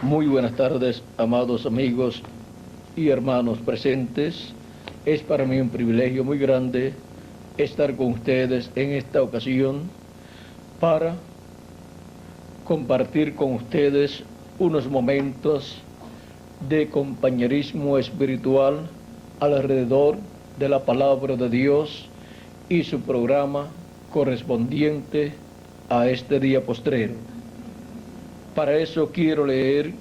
Muy buenas tardes, amados amigos y hermanos presentes. Es para mí un privilegio muy grande estar con ustedes en esta ocasión para compartir con ustedes unos momentos de compañerismo espiritual alrededor de la palabra de Dios y su programa correspondiente a este día postrero. Para eso quiero leer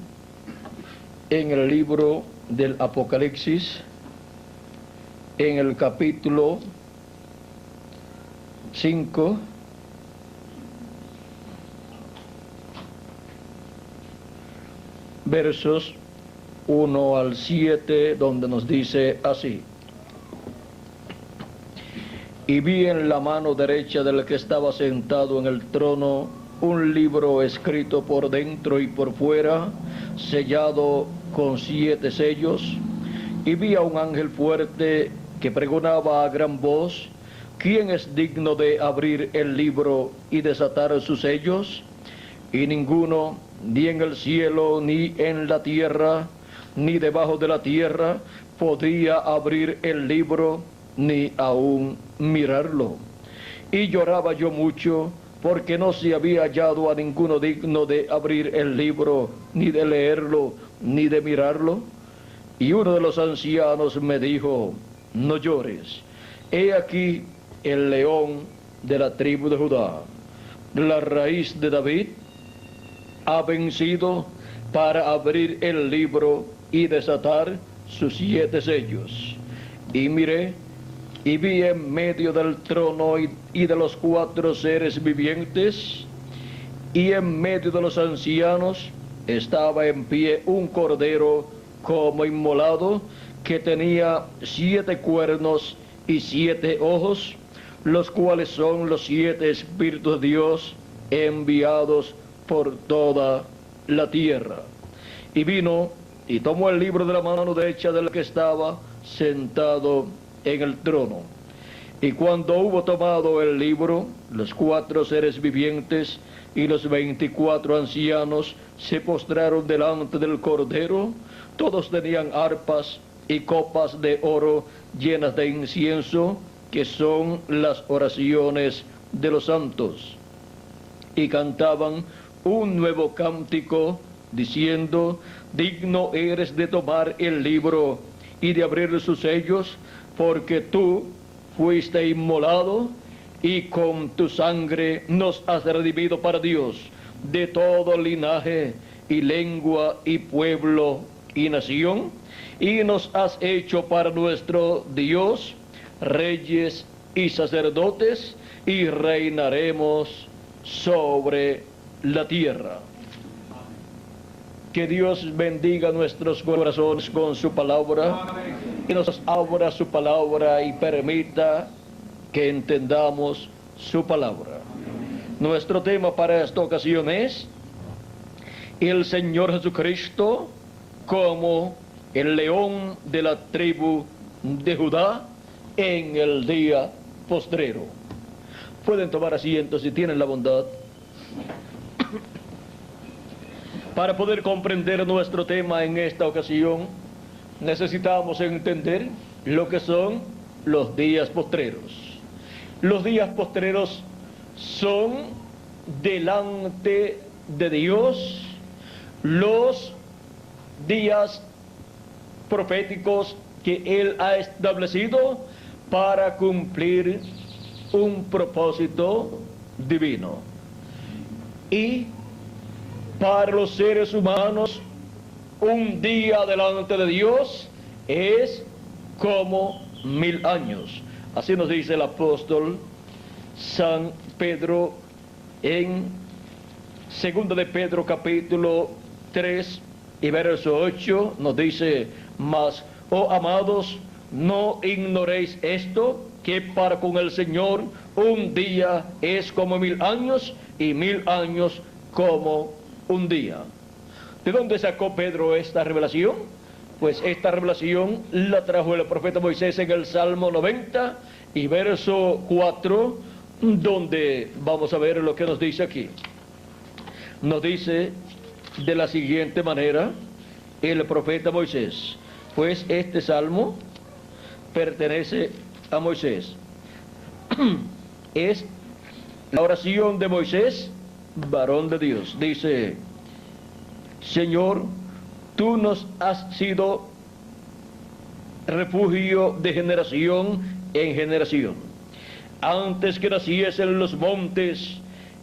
en el libro del Apocalipsis, en el capítulo 5, versos 1 al 7, donde nos dice así: Y vi en la mano derecha del que estaba sentado en el trono un libro escrito por dentro y por fuera, sellado con 7 sellos, y vi a un ángel fuerte que pregonaba a gran voz: ¿Quién es digno de abrir el libro y desatar sus sellos? Y ninguno, ni en el cielo, ni en la tierra, ni debajo de la tierra, podía abrir el libro, ni aún mirarlo. Y lloraba yo mucho, porque no se había hallado a ninguno digno de abrir el libro, ni de leerlo, ni de mirarlo. Y uno de los ancianos me dijo: no llores, he aquí el león de la tribu de Judá, la raíz de David, ha vencido para abrir el libro y desatar sus 7 sellos. Y miré, y vi en medio del trono y de los 4 seres vivientes, y en medio de los ancianos, estaba en pie un cordero como inmolado, que tenía 7 cuernos y 7 ojos, los cuales son los 7 Espíritus de Dios enviados por toda la tierra. Y vino y tomó el libro de la mano derecha del que estaba sentado en el trono. Y cuando hubo tomado el libro, los 4 seres vivientes y los 24 ancianos se postraron delante del Cordero. Todos tenían arpas y copas de oro llenas de incienso, que son las oraciones de los santos. Y cantaban un nuevo cántico, diciendo: digno eres de tomar el libro y de abrir sus sellos, porque tú fuiste inmolado y con tu sangre nos has redimido para Dios de todo linaje y lengua y pueblo y nación, y nos has hecho para nuestro Dios reyes y sacerdotes, y reinaremos sobre la tierra. Que Dios bendiga nuestros corazones con su palabra. Amén. Y nos abra su palabra y permita que entendamos su palabra. Amén. Nuestro tema para esta ocasión es el Señor Jesucristo como el león de la tribu de Judá en el día postrero. Pueden tomar asiento si tienen la bondad. Para poder comprender nuestro tema en esta ocasión, necesitamos entender lo que son los días postreros. Los días postreros son delante de Dios los días proféticos que Él ha establecido para cumplir un propósito divino. Y para los seres humanos, un día delante de Dios es como 1000 años. Así nos dice el apóstol San Pedro en 2 de Pedro capítulo 3 y verso 8, nos dice: mas, oh amados, no ignoréis esto, que para con el Señor un día es como 1000 años, y 1000 años como un día. ¿De dónde sacó Pedro esta revelación? Pues esta revelación la trajo el profeta Moisés en el Salmo 90 y verso 4, donde vamos a ver lo que nos dice aquí. Nos dice de la siguiente manera el profeta Moisés, pues este salmo pertenece a Moisés. Es la oración de Moisés, varón de Dios. Dice: Señor, tú nos has sido refugio de generación en generación. Antes que naciesen los montes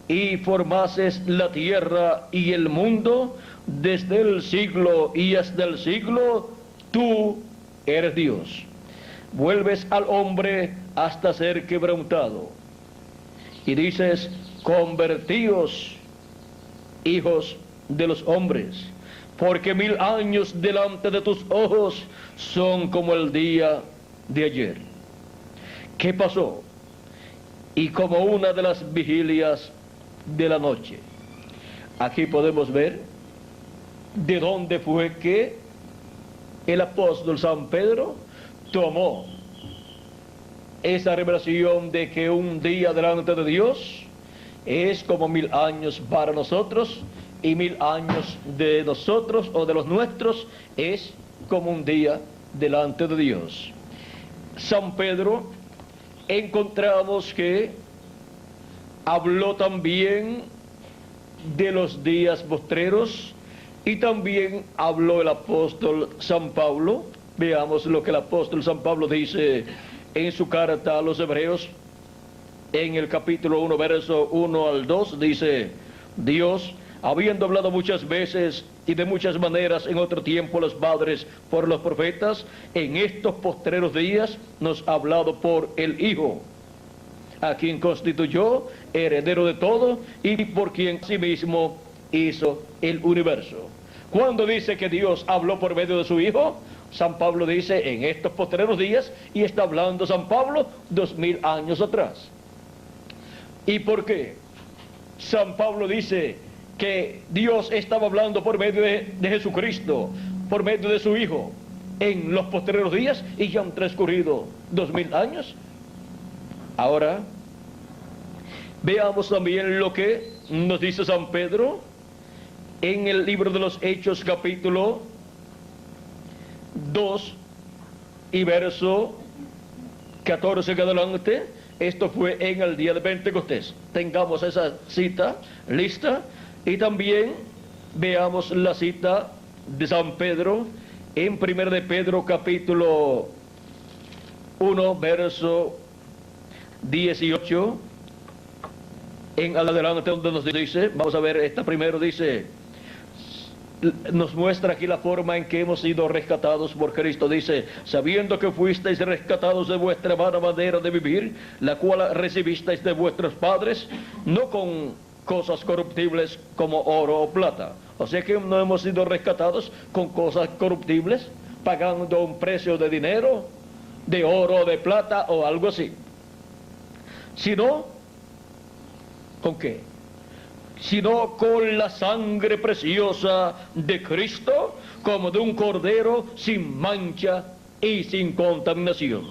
y formases la tierra y el mundo, desde el siglo y hasta el siglo, tú eres Dios. Vuelves al hombre hasta ser quebrantado. Y dices: convertíos, hijos de los hombres, porque 1000 años delante de tus ojos son como el día de ayer. ¿Qué pasó? Y como una de las vigilias de la noche. Aquí podemos ver de dónde fue que el apóstol San Pedro tomó esa revelación de que un día delante de Dios es como 1000 años para nosotros, y 1000 años de nosotros o de los nuestros es como un día delante de Dios. San Pedro, encontramos que habló también de los días postreros, y también habló el apóstol San Pablo. Veamos lo que el apóstol San Pablo dice en su carta a los Hebreos, en el capítulo 1, verso 1 al 2, dice: Dios, habiendo hablado muchas veces y de muchas maneras en otro tiempo los padres por los profetas, en estos postreros días nos ha hablado por el Hijo, a quien constituyó heredero de todo y por quien asimismo hizo el universo. Cuando dice que Dios habló por medio de su Hijo, San Pablo dice en estos postreros días, y está hablando San Pablo 2000 años atrás. ¿Y por qué San Pablo dice que Dios estaba hablando por medio de Jesucristo, por medio de su Hijo, en los postreros días, y ya han transcurrido 2000 años? Ahora, veamos también lo que nos dice San Pedro en el libro de los Hechos, capítulo 2 y verso 14 en adelante. Esto fue en el día de Pentecostés. Tengamos esa cita lista, y también veamos la cita de San Pedro en 1 de Pedro, capítulo 1, verso 18 en adelante, donde nos dice, vamos a ver esta primero, dice, nos muestra aquí la forma en que hemos sido rescatados por Cristo. Dice: sabiendo que fuisteis rescatados de vuestra vana manera de vivir, la cual recibisteis de vuestros padres, no con cosas corruptibles como oro o plata. O sea que no hemos sido rescatados con cosas corruptibles, pagando un precio de dinero, de oro o de plata o algo así, sino, ¿con qué? Sino con la sangre preciosa de Cristo, como de un cordero sin mancha y sin contaminación,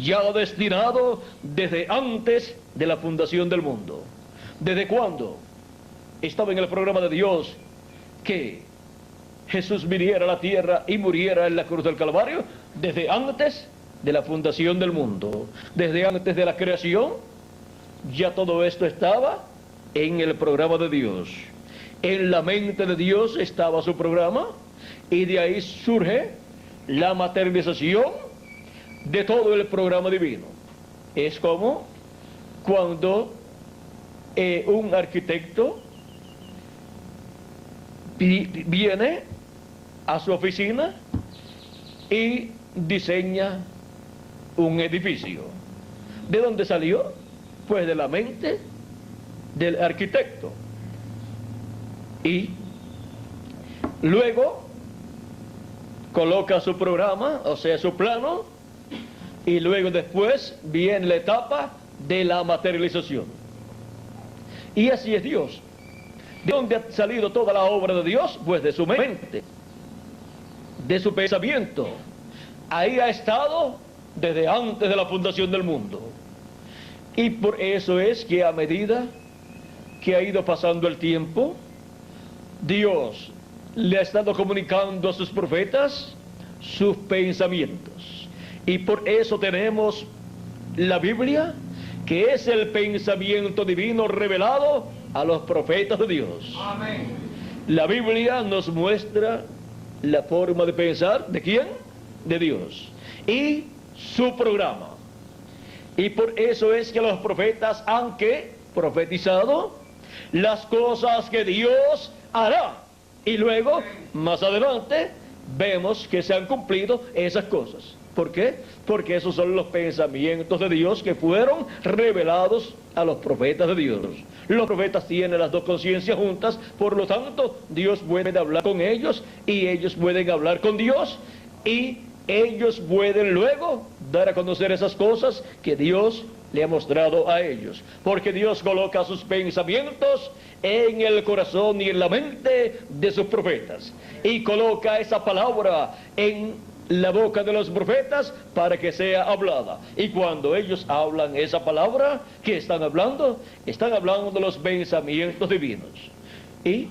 ya destinado desde antes de la fundación del mundo. ¿Desde cuándo estaba en el programa de Dios que Jesús viniera a la tierra y muriera en la cruz del Calvario? Desde antes de la fundación del mundo, desde antes de la creación, ya todo esto estaba en el programa de Dios. En la mente de Dios estaba su programa, y de ahí surge la materialización de todo el programa divino. Es como cuando un arquitecto viene a su oficina y diseña un edificio. ¿De dónde salió? Pues de la mente del arquitecto. Y luego coloca su programa, o sea, su plano, y luego después viene la etapa de la materialización. Y así es Dios. ¿De dónde ha salido toda la obra de Dios? Pues de su mente, de su pensamiento. Ahí ha estado desde antes de la fundación del mundo. Y por eso es que a medida que ha ido pasando el tiempo, Dios le ha estado comunicando a sus profetas sus pensamientos. Y por eso tenemos la Biblia, que es el pensamiento divino revelado a los profetas de Dios. Amén. La Biblia nos muestra la forma de pensar, ¿de quién? De Dios. Y su programa. Y por eso es que los profetas han profetizado las cosas que Dios hará. Y luego, más adelante, vemos que se han cumplido esas cosas. ¿Por qué? Porque esos son los pensamientos de Dios que fueron revelados a los profetas de Dios. Los profetas tienen las dos conciencias juntas, por lo tanto, Dios puede hablar con ellos y ellos pueden hablar con Dios, y ellos pueden luego dar a conocer esas cosas que Dios le ha mostrado a ellos, porque Dios coloca sus pensamientos en el corazón y en la mente de sus profetas, y coloca esa palabra en la boca de los profetas para que sea hablada. Y cuando ellos hablan esa palabra, ¿qué están hablando? Están hablando de los pensamientos divinos. Y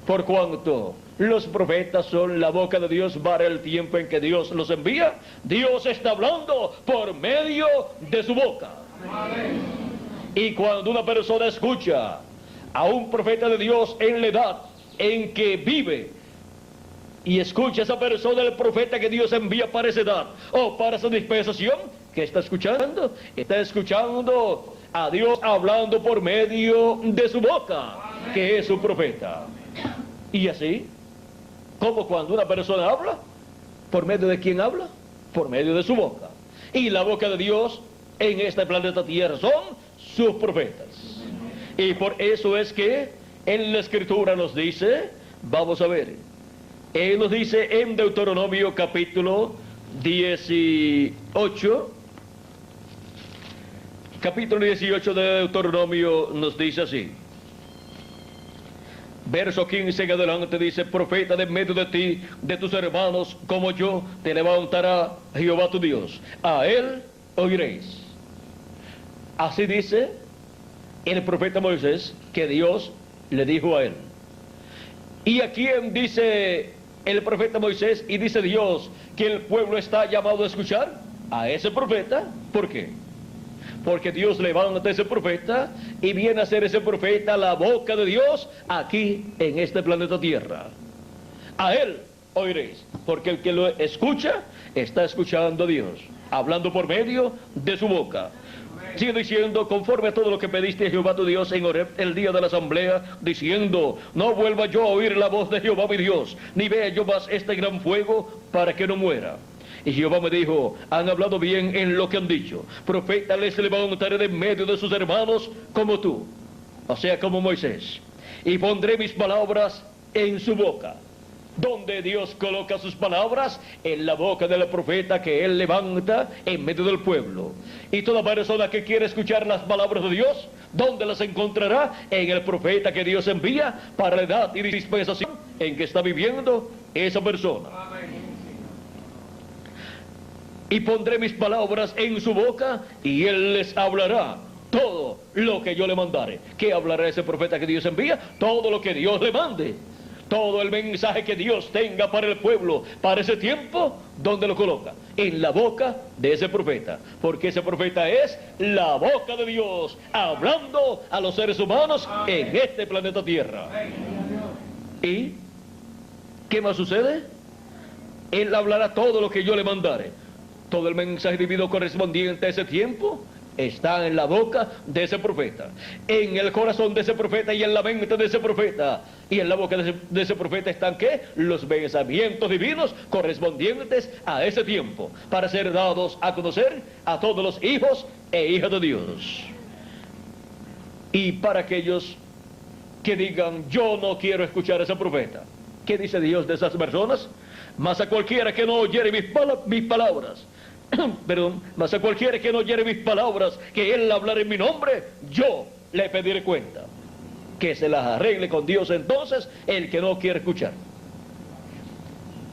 por cuanto los profetas son la boca de Dios para el tiempo en que Dios los envía, Dios está hablando por medio de su boca. Amén. Y cuando una persona escucha a un profeta de Dios en la edad en que vive, y escucha a esa persona, el profeta que Dios envía para esa edad o para esa dispensación, ¿qué está escuchando? Está escuchando a Dios hablando por medio de su boca, que es su profeta. Y así, como cuando una persona habla, ¿por medio de quién habla? Por medio de su boca. Y la boca de Dios en este planeta Tierra son sus profetas. Y por eso es que en la Escritura nos dice, vamos a ver, Él nos dice en Deuteronomio capítulo 18, capítulo 18 de Deuteronomio nos dice así, verso 15 en adelante dice, profeta de medio de ti, de tus hermanos, como yo, te levantará Jehová tu Dios, a él oiréis. Así dice el profeta Moisés, que Dios le dijo a él. ¿Y a quién dice el profeta Moisés y dice Dios que el pueblo está llamado a escuchar? A ese profeta. ¿Por qué? Porque Dios levanta a ese profeta y viene a ser ese profeta la boca de Dios aquí en este planeta Tierra. A él oiréis, porque el que lo escucha está escuchando a Dios, hablando por medio de su boca. Sigue diciendo, conforme a todo lo que pediste a Jehová tu Dios en Horeb el día de la asamblea, diciendo, no vuelva yo a oír la voz de Jehová mi Dios, ni vea yo más este gran fuego para que no muera. Y Jehová me dijo, han hablado bien en lo que han dicho, profeta les levantaré de medio de sus hermanos como tú, o sea, como Moisés, y pondré mis palabras en su boca. Donde Dios coloca sus palabras en la boca del profeta que él levanta en medio del pueblo. Y toda persona que quiere escuchar las palabras de Dios, ¿dónde las encontrará? En el profeta que Dios envía para la edad y dispensación en que está viviendo esa persona. Y pondré mis palabras en su boca y él les hablará todo lo que yo le mandare. ¿Qué hablará ese profeta que Dios envía? Todo lo que Dios le mande. Todo el mensaje que Dios tenga para el pueblo, para ese tiempo, ¿dónde lo coloca? En la boca de ese profeta, porque ese profeta es la boca de Dios, hablando a los seres humanos en este planeta Tierra. ¿Y qué más sucede? Él hablará todo lo que yo le mandare. Todo el mensaje divino correspondiente a ese tiempo está en la boca de ese profeta, en el corazón de ese profeta y en la mente de ese profeta. Y en la boca de ese profeta están ¿qué? Los pensamientos divinos correspondientes a ese tiempo, para ser dados a conocer a todos los hijos e hijas de Dios. Y para aquellos que digan, yo no quiero escuchar a ese profeta, ¿qué dice Dios de esas personas? Mas a cualquiera que no oyere mis palabras, perdón, mas a cualquiera que no oyere mis palabras, que él hablará en mi nombre, yo le pediré cuenta. Que se las arregle con Dios entonces el que no quiere escuchar.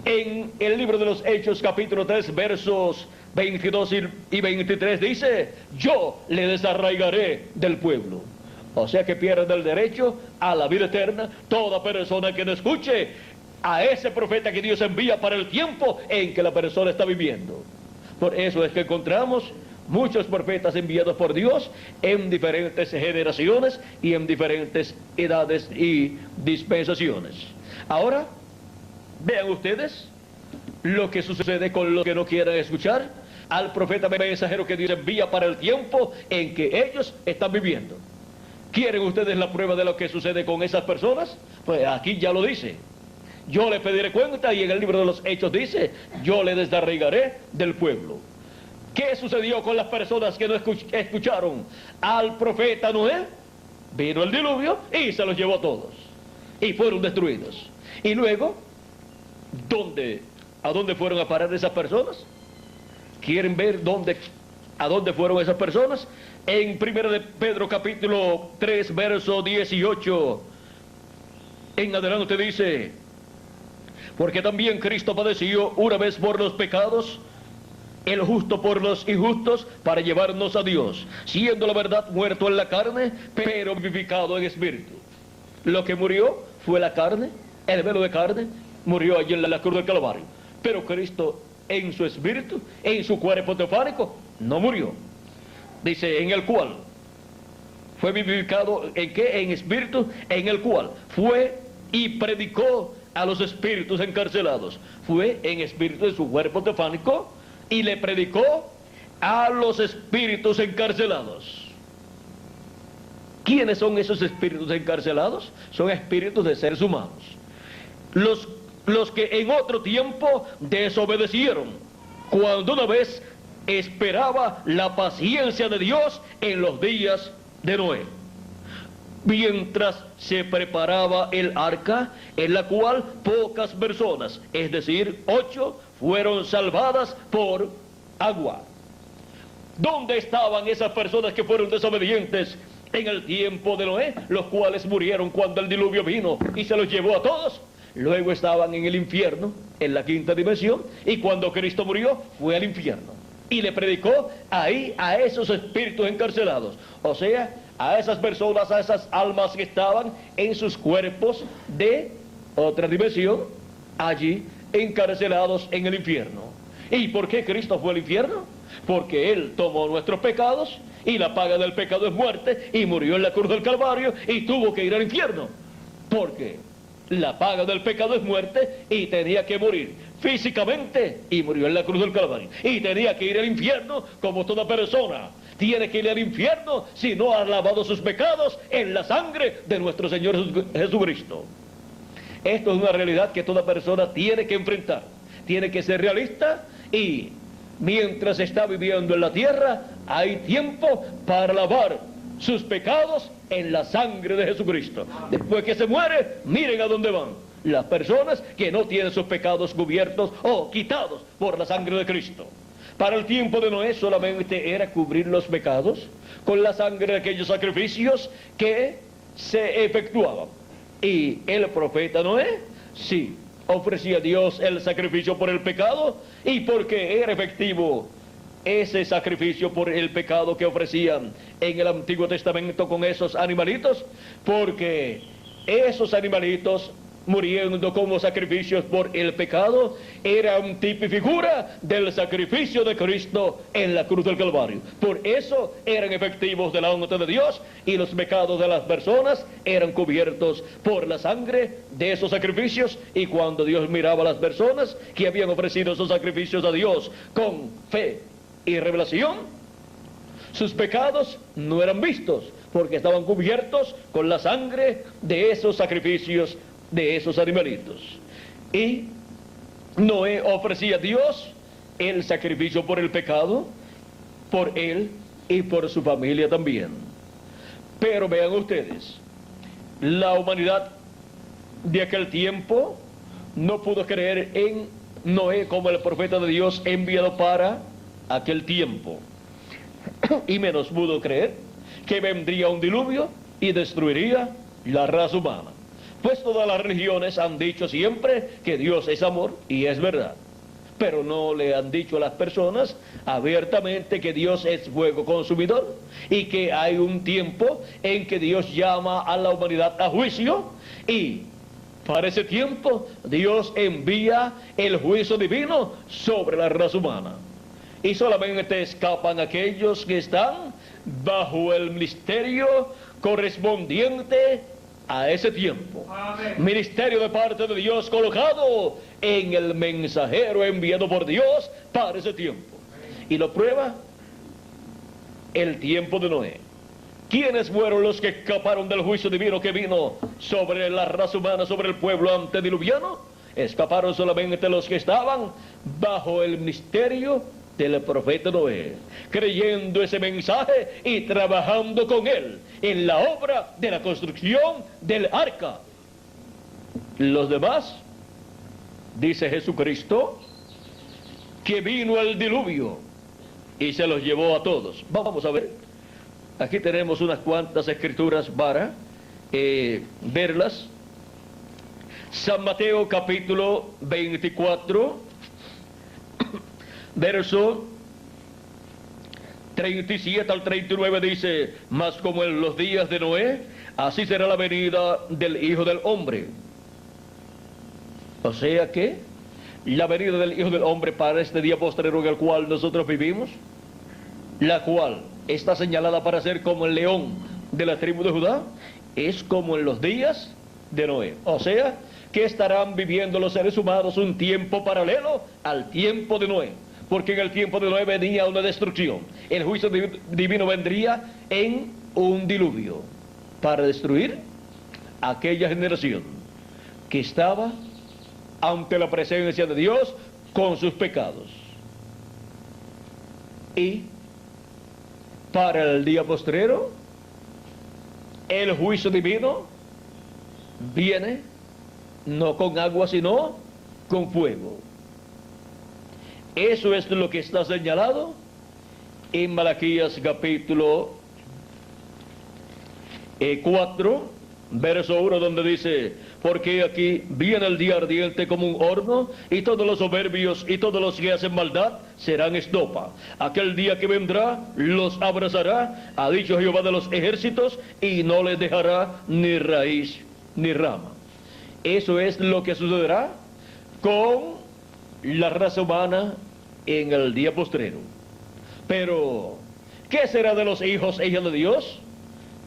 En el libro de los Hechos capítulo 3 versos 22 y 23 dice, yo le desarraigaré del pueblo. O sea que pierden el derecho a la vida eterna toda persona que no escuche a ese profeta que Dios envía para el tiempo en que la persona está viviendo. Por eso es que encontramos muchos profetas enviados por Dios en diferentes generaciones y en diferentes edades y dispensaciones. Ahora, vean ustedes lo que sucede con los que no quieren escuchar al profeta mensajero que Dios envía para el tiempo en que ellos están viviendo. ¿Quieren ustedes la prueba de lo que sucede con esas personas? Pues aquí ya lo dice. Yo le pediré cuenta, y en el libro de los Hechos dice, yo le desarraigaré del pueblo. ¿Qué sucedió con las personas que no escucharon al profeta Noé? Vino el diluvio y se los llevó a todos. Y fueron destruidos. Y luego, ¿a dónde fueron a parar esas personas? ¿Quieren ver a dónde fueron esas personas? En 1 de Pedro capítulo 3, verso 18, en adelante dice, porque también Cristo padeció una vez por los pecados, el justo por los injustos, para llevarnos a Dios, siendo la verdad muerto en la carne, pero vivificado en espíritu. Lo que murió fue la carne, el velo de carne, murió allí en la cruz del Calvario. Pero Cristo en su espíritu, en su cuerpo teofánico, no murió. Dice, en el cual fue vivificado, ¿en qué? En espíritu, en el cual fue y predicó a los espíritus encarcelados. Fue en espíritu de su cuerpo teofánico y le predicó a los espíritus encarcelados. ¿Quiénes son esos espíritus encarcelados? Son espíritus de seres humanos. Los que en otro tiempo desobedecieron, cuando una vez esperaba la paciencia de Dios en los días de Noé, mientras se preparaba el arca, en la cual pocas personas, es decir, 8, fueron salvadas por agua. ¿Dónde estaban esas personas que fueron desobedientes en el tiempo de Noé, los cuales murieron cuando el diluvio vino y se los llevó a todos? Luego estaban en el infierno, en la quinta dimensión, y cuando Cristo murió, fue al infierno y le predicó ahí a esos espíritus encarcelados, o sea, a esas personas, a esas almas que estaban en sus cuerpos de otra dimensión, allí encarcelados en el infierno. ¿Y por qué Cristo fue al infierno? Porque Él tomó nuestros pecados, y la paga del pecado es muerte, y murió en la cruz del Calvario, y tuvo que ir al infierno. Porque la paga del pecado es muerte, y tenía que morir físicamente, y murió en la cruz del Calvario. Y tenía que ir al infierno como toda persona tiene que ir al infierno si no ha lavado sus pecados en la sangre de nuestro Señor Jesucristo. Esto es una realidad que toda persona tiene que enfrentar. Tiene que ser realista, y mientras está viviendo en la tierra, hay tiempo para lavar sus pecados en la sangre de Jesucristo. Después que se muere, miren a dónde van las personas que no tienen sus pecados cubiertos o quitados por la sangre de Cristo. Para el tiempo de Noé solamente era cubrir los pecados con la sangre de aquellos sacrificios que se efectuaban. Y el profeta Noé, sí, ofrecía a Dios el sacrificio por el pecado, y porque era efectivo ese sacrificio por el pecado que ofrecían en el Antiguo Testamento con esos animalitos, porque esos animalitos, muriendo como sacrificios por el pecado, era un tipo y figura del sacrificio de Cristo en la cruz del Calvario. Por eso eran efectivos delante de Dios, y los pecados de las personas eran cubiertos por la sangre de esos sacrificios. Y cuando Dios miraba a las personas que habían ofrecido esos sacrificios a Dios con fe y revelación, sus pecados no eran vistos, porque estaban cubiertos con la sangre de esos sacrificios, de esos animalitos. Y Noé ofrecía a Dios el sacrificio por el pecado, por él y por su familia también. Pero vean ustedes, la humanidad de aquel tiempo no pudo creer en Noé como el profeta de Dios enviado para aquel tiempo, y menos pudo creer que vendría un diluvio y destruiría la raza humana. Pues todas las religiones han dicho siempre que Dios es amor, y es verdad. pero no le han dicho a las personas abiertamente que Dios es fuego consumidor y que hay un tiempo en que Dios llama a la humanidad a juicio, y para ese tiempo Dios envía el juicio divino sobre la raza humana. Y solamente escapan aquellos que están bajo el ministerio correspondiente a ese tiempo. Amén. Ministerio de parte de Dios colocado en el mensajero enviado por Dios para ese tiempo. Y lo prueba el tiempo de Noé. ¿Quiénes fueron los que escaparon del juicio divino que vino sobre la raza humana, sobre el pueblo antediluviano? Escaparon solamente los que estaban bajo el ministerio del profeta Noé, creyendo ese mensaje y trabajando con él en la obra de la construcción del arca. Los demás, dice Jesucristo, que vino el diluvio y se los llevó a todos. Vamos a ver. Aquí tenemos unas cuantas escrituras para verlas. San Mateo capítulo 24, verso 37 al 39 dice: mas como en los días de Noé, así será la venida del Hijo del Hombre. O sea que la venida del Hijo del Hombre para este día postrero en el cual nosotros vivimos, la cual está señalada para ser como el león de la tribu de Judá, es como en los días de Noé. O sea que estarán viviendo los seres humanos un tiempo paralelo al tiempo de Noé, porque en el tiempo de Noé venía una destrucción. El juicio divino vendría en un diluvio para destruir aquella generación que estaba ante la presencia de Dios con sus pecados. Y para el día postrero, el juicio divino viene no con agua, sino con fuego. Eso es lo que está señalado en Malaquías capítulo 4, verso 1, donde dice: porque aquí viene el día ardiente como un horno, y todos los soberbios y todos los que hacen maldad serán estopa. Aquel día que vendrá los abrazará, ha dicho Jehová de los ejércitos, y no les dejará ni raíz ni rama. Eso es lo que sucederá con la raza humana en el día postrero. Pero ¿qué será de los hijos e hijas de Dios?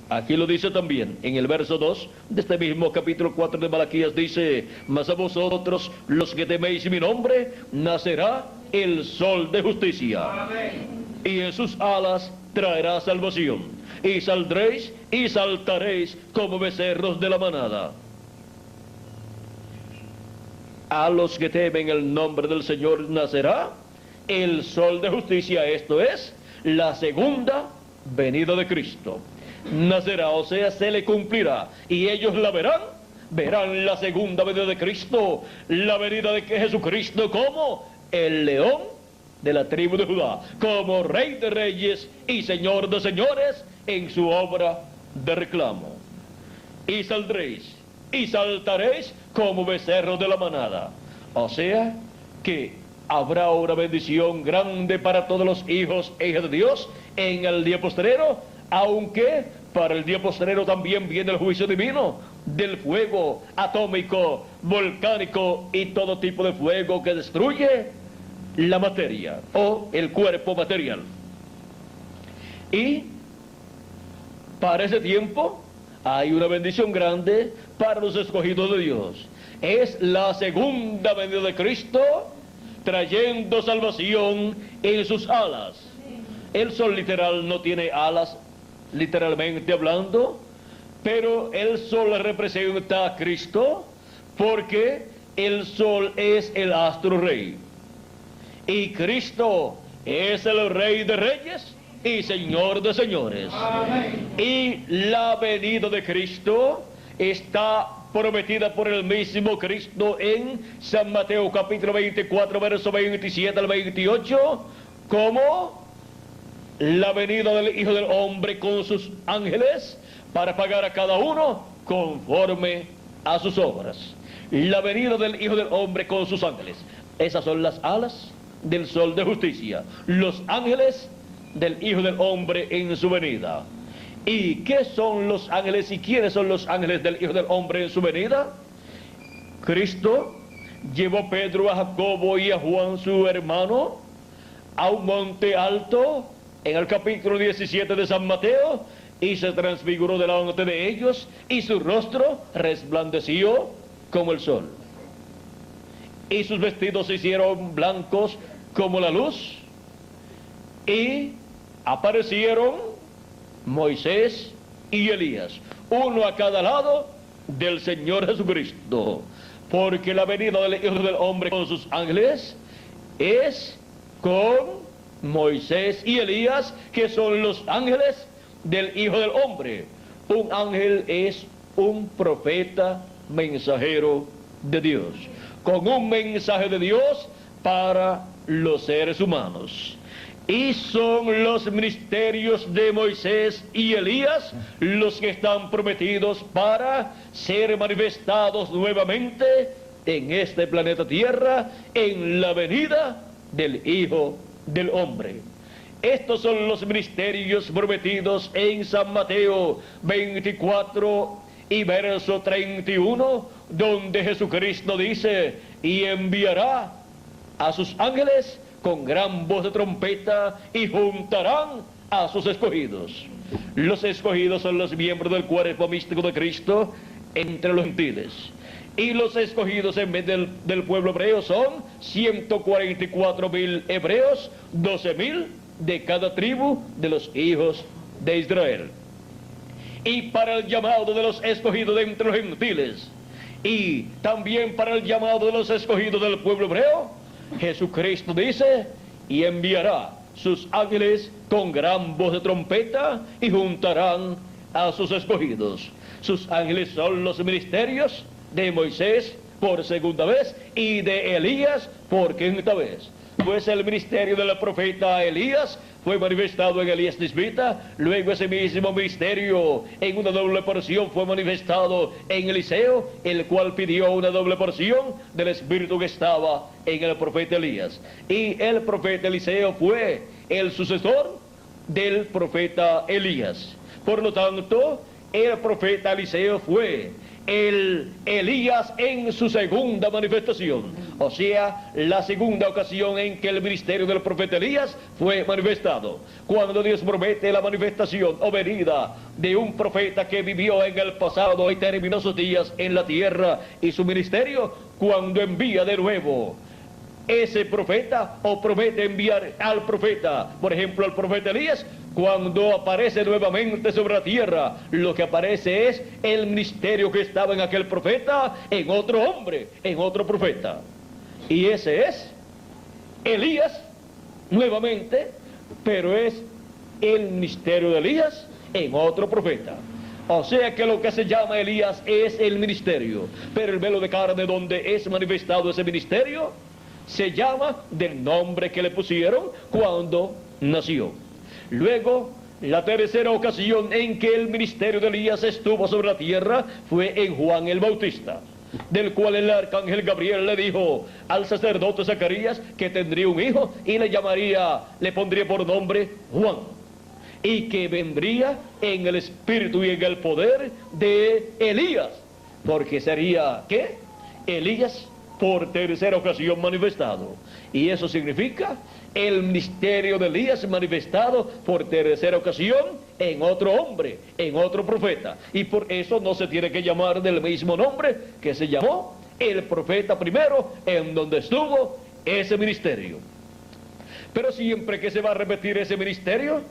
Aquí lo dice también en el verso 2 de este mismo capítulo 4 de Malaquías. Dice: mas a vosotros los que teméis mi nombre nacerá el sol de justicia. Amén. Y en sus alas traerá salvación, y saldréis y saltaréis como becerros de la manada. A los que temen el nombre del Señor nacerá el sol de justicia. Esto es la segunda venida de Cristo. Nacerá, o sea, se le cumplirá, y ellos la verán la segunda venida de Cristo, la venida de Jesucristo como el león de la tribu de Judá, como Rey de reyes y Señor de señores en su obra de reclamo. Y saldréis y saltaréis como becerros de la manada. O sea que habrá una bendición grande para todos los hijos e hijas de Dios en el día postrero, aunque para el día postrero también viene el juicio divino del fuego atómico, volcánico y todo tipo de fuego que destruye la materia o el cuerpo material. Y para ese tiempo hay una bendición grande para los escogidos de Dios. Es la segunda venida de Cristo trayendo salvación en sus alas. El sol literal no tiene alas, literalmente hablando, pero el sol representa a Cristo, porque el sol es el astro rey, y Cristo es el Rey de reyes y Señor de señores. Amén. Y la venida de Cristo está prometida por el mismo Cristo en San Mateo capítulo 24, verso 27 al 28, como la venida del Hijo del Hombre con sus ángeles para pagar a cada uno conforme a sus obras. La venida del Hijo del Hombre con sus ángeles. Esas son las alas del sol de justicia, los ángeles del Hijo del Hombre en su venida. ¿Y qué son los ángeles y quiénes son los ángeles del Hijo del Hombre en su venida? Cristo llevó a Pedro, a Jacobo y a Juan, su hermano, a un monte alto en el capítulo 17 de San Mateo, y se transfiguró delante de ellos, y su rostro resplandeció como el sol, y sus vestidos se hicieron blancos como la luz, y aparecieron Moisés y Elías, uno a cada lado del Señor Jesucristo, porque la venida del Hijo del Hombre con sus ángeles es con Moisés y Elías, que son los ángeles del Hijo del Hombre. Un ángel es un profeta mensajero de Dios, con un mensaje de Dios para los seres humanos. Y son los ministerios de Moisés y Elías los que están prometidos para ser manifestados nuevamente en este planeta Tierra, en la venida del Hijo del Hombre. Estos son los ministerios prometidos en San Mateo 24 y verso 31, donde Jesucristo dice: y enviará a sus ángeles con gran voz de trompeta, y juntarán a sus escogidos. Los escogidos son los miembros del cuerpo místico de Cristo entre los gentiles. Y los escogidos en vez del pueblo hebreo son 144.000 hebreos, 12.000 de cada tribu de los hijos de Israel. Y para el llamado de los escogidos de entre los gentiles, y también para el llamado de los escogidos del pueblo hebreo, Jesucristo dice: y enviará sus ángeles con gran voz de trompeta, y juntarán a sus escogidos. Sus ángeles son los ministerios de Moisés por segunda vez y de Elías por quinta vez. Pues el ministerio del profeta Elías fue manifestado en Elías Tisbita, luego ese mismo ministerio en una doble porción fue manifestado en Eliseo, el cual pidió una doble porción del espíritu que estaba en el profeta Elías. Y el profeta Eliseo fue el sucesor del profeta Elías. Por lo tanto, el profeta Eliseo fue el Elías en su segunda manifestación, o sea, la segunda ocasión en que el ministerio del profeta Elías fue manifestado. Cuando Dios promete la manifestación o venida de un profeta que vivió en el pasado y terminó sus días en la tierra y su ministerio, cuando envía de nuevo ese profeta, o promete enviar al profeta, por ejemplo al profeta Elías, cuando aparece nuevamente sobre la tierra, lo que aparece es el ministerio que estaba en aquel profeta, en otro hombre, en otro profeta. Y ese es Elías nuevamente, pero es el ministerio de Elías en otro profeta. O sea que lo que se llama Elías es el ministerio, pero el velo de carne donde es manifestado ese ministerio se llama del nombre que le pusieron cuando nació. Luego, la tercera ocasión en que el ministerio de Elías estuvo sobre la tierra fue en Juan el Bautista, del cual el arcángel Gabriel le dijo al sacerdote Zacarías que tendría un hijo y le pondría por nombre Juan, y que vendría en el espíritu y en el poder de Elías, porque sería, ¿qué? Elías por tercera ocasión manifestado. Y eso significa el ministerio de Elías manifestado por tercera ocasión en otro hombre, en otro profeta. Y por eso no se tiene que llamar del mismo nombre que se llamó el profeta primero, en donde estuvo ese ministerio. Pero siempre que se va a repetir ese ministerio,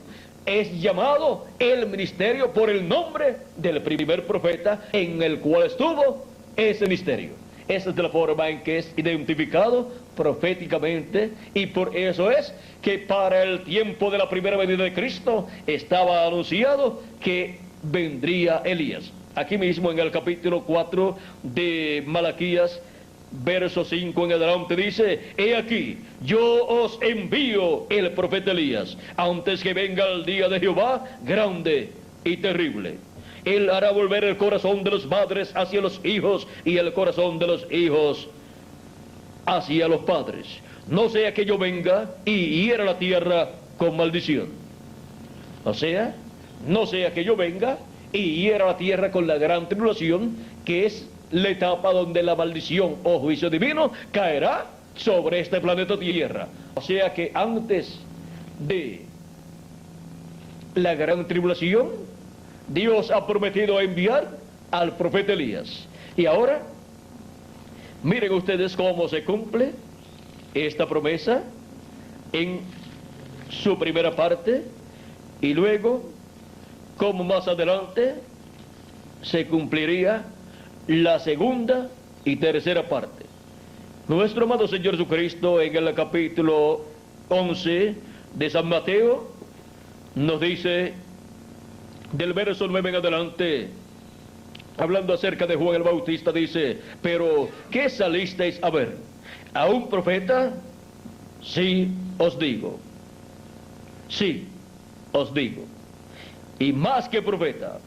es llamado el ministerio por el nombre del primer profeta en el cual estuvo ese ministerio. Esa es la forma en que es identificado proféticamente, y por eso es que para el tiempo de la primera venida de Cristo estaba anunciado que vendría Elías. Aquí mismo en el capítulo 4 de Malaquías, verso 5 en adelante dice: he aquí, yo os envío el profeta Elías, antes que venga el día de Jehová grande y terrible. Él hará volver el corazón de los padres hacia los hijos, y el corazón de los hijos hacia los padres, no sea que yo venga y hiera la tierra con maldición. O sea, no sea que yo venga y hiera la tierra con la gran tribulación, que es la etapa donde la maldición o juicio divino caerá sobre este planeta Tierra. O sea que antes de la gran tribulación, Dios ha prometido enviar al profeta Elías. Y ahora, miren ustedes cómo se cumple esta promesa en su primera parte, y luego cómo más adelante se cumpliría la segunda y tercera parte. Nuestro amado Señor Jesucristo, en el capítulo 11 de San Mateo, nos dice del verso 9 en adelante, hablando acerca de Juan el Bautista, dice: pero ¿qué salisteis a ver? ¿A un profeta? Sí, os digo. Sí, os digo. Y más que profeta,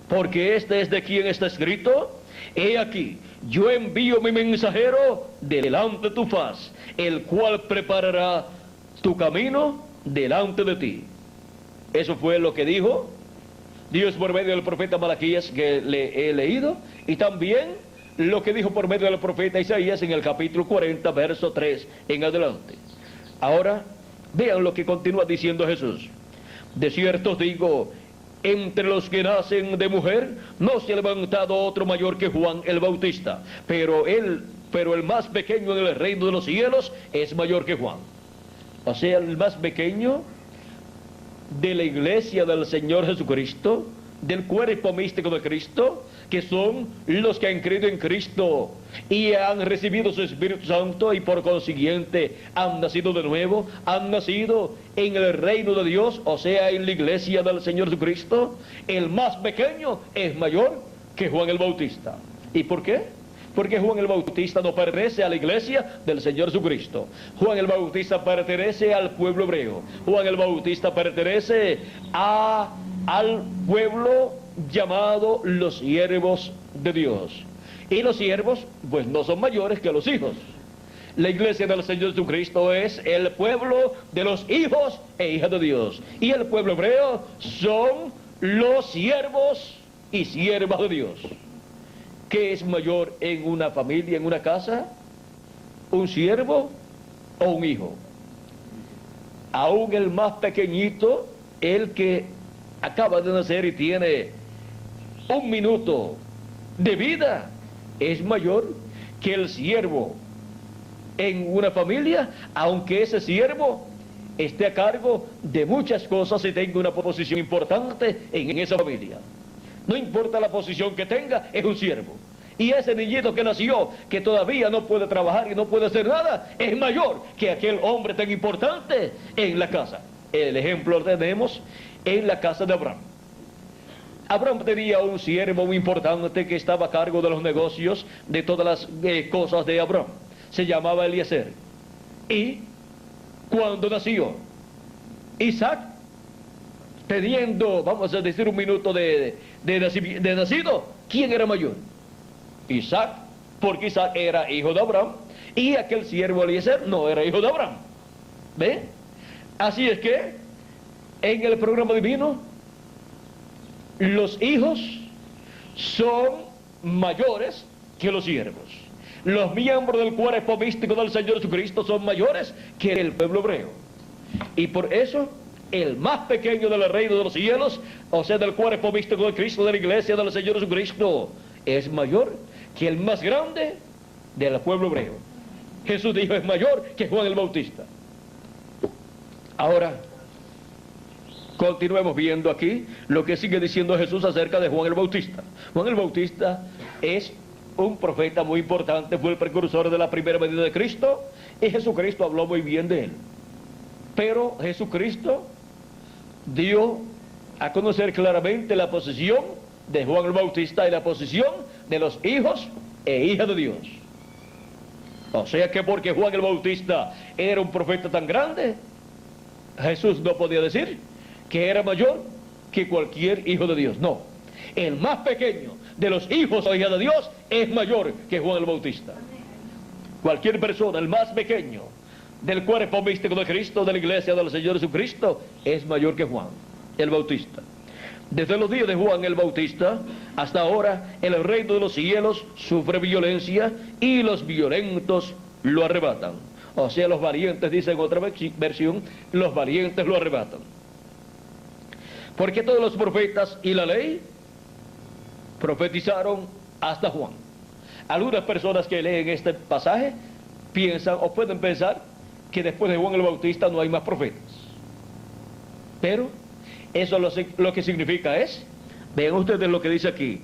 porque este es de quien está escrito: he aquí, yo envío mi mensajero delante de tu faz, el cual preparará tu camino delante de ti. Eso fue lo que dijo Dios por medio del profeta Malaquías, que le he leído, y también lo que dijo por medio del profeta Isaías en el capítulo 40, verso 3 en adelante. Ahora, vean lo que continúa diciendo Jesús: de cierto os digo, entre los que nacen de mujer no se ha levantado otro mayor que Juan el Bautista, pero el más pequeño en el reino de los cielos es mayor que Juan. O sea, el más pequeño de la iglesia del Señor Jesucristo, del cuerpo místico de Cristo, que son los que han creído en Cristo y han recibido su Espíritu Santo, y por consiguiente han nacido de nuevo, han nacido en el reino de Dios, o sea, en la iglesia del Señor Jesucristo. El más pequeño es mayor que Juan el Bautista. ¿Y por qué? Porque Juan el Bautista no pertenece a la iglesia del Señor Jesucristo. Juan el Bautista pertenece al pueblo hebreo. Juan el Bautista pertenece al pueblo llamado los siervos de Dios. Y los siervos, pues, no son mayores que los hijos. La iglesia del Señor Jesucristo es el pueblo de los hijos e hijas de Dios. Y el pueblo hebreo son los siervos y siervas de Dios. ¿Qué es mayor en una familia, en una casa? ¿Un siervo o un hijo? Aún el más pequeñito, el que acaba de nacer y tiene 1 minuto de vida, es mayor que el siervo en una familia, aunque ese siervo esté a cargo de muchas cosas y tenga una posición importante en esa familia. No importa la posición que tenga, es un siervo. Y ese niñito que nació, que todavía no puede trabajar y no puede hacer nada, es mayor que aquel hombre tan importante en la casa. El ejemplo lo tenemos en la casa de Abraham. Abraham tenía un siervo muy importante que estaba a cargo de los negocios, de todas las cosas de Abraham. Se llamaba Eliezer. Y cuando nació Isaac, teniendo, vamos a decir, 1 minuto de nacido, ¿quién era mayor? Isaac, porque Isaac era hijo de Abraham, y aquel siervo Eliezer no era hijo de Abraham. ¿Ve? Así es que en el programa divino los hijos son mayores que los siervos. Los miembros del cuerpo místico del Señor Jesucristo son mayores que el pueblo hebreo. Y por eso el más pequeño del reino de los cielos, o sea, del cuerpo místico de Cristo, de la iglesia del Señor Jesucristo, es mayor que el más grande del pueblo hebreo. Jesús dijo, es mayor que Juan el Bautista. Ahora, continuemos viendo aquí lo que sigue diciendo Jesús acerca de Juan el Bautista. Juan el Bautista es un profeta muy importante, fue el precursor de la primera venida de Cristo, y Jesucristo habló muy bien de él. Pero Jesucristo dio a conocer claramente la posición de Juan el Bautista y la posición de los hijos e hijas de Dios. O sea que porque Juan el Bautista era un profeta tan grande, Jesús no podía decir que era mayor que cualquier hijo de Dios. No, el más pequeño de los hijos o hijas de Dios es mayor que Juan el Bautista. Cualquier persona, el más pequeño del cuerpo místico de Cristo, de la iglesia del Señor Jesucristo, es mayor que Juan el Bautista. Desde los días de Juan el Bautista hasta ahora, el reino de los cielos sufre violencia y los violentos lo arrebatan. O sea, los valientes, dice en otra versión, los valientes lo arrebatan. Porque todos los profetas y la ley profetizaron hasta Juan. Algunas personas que leen este pasaje piensan o pueden pensar que después de Juan el Bautista no hay más profetas. Pero eso lo que significa es, vean ustedes lo que dice aquí,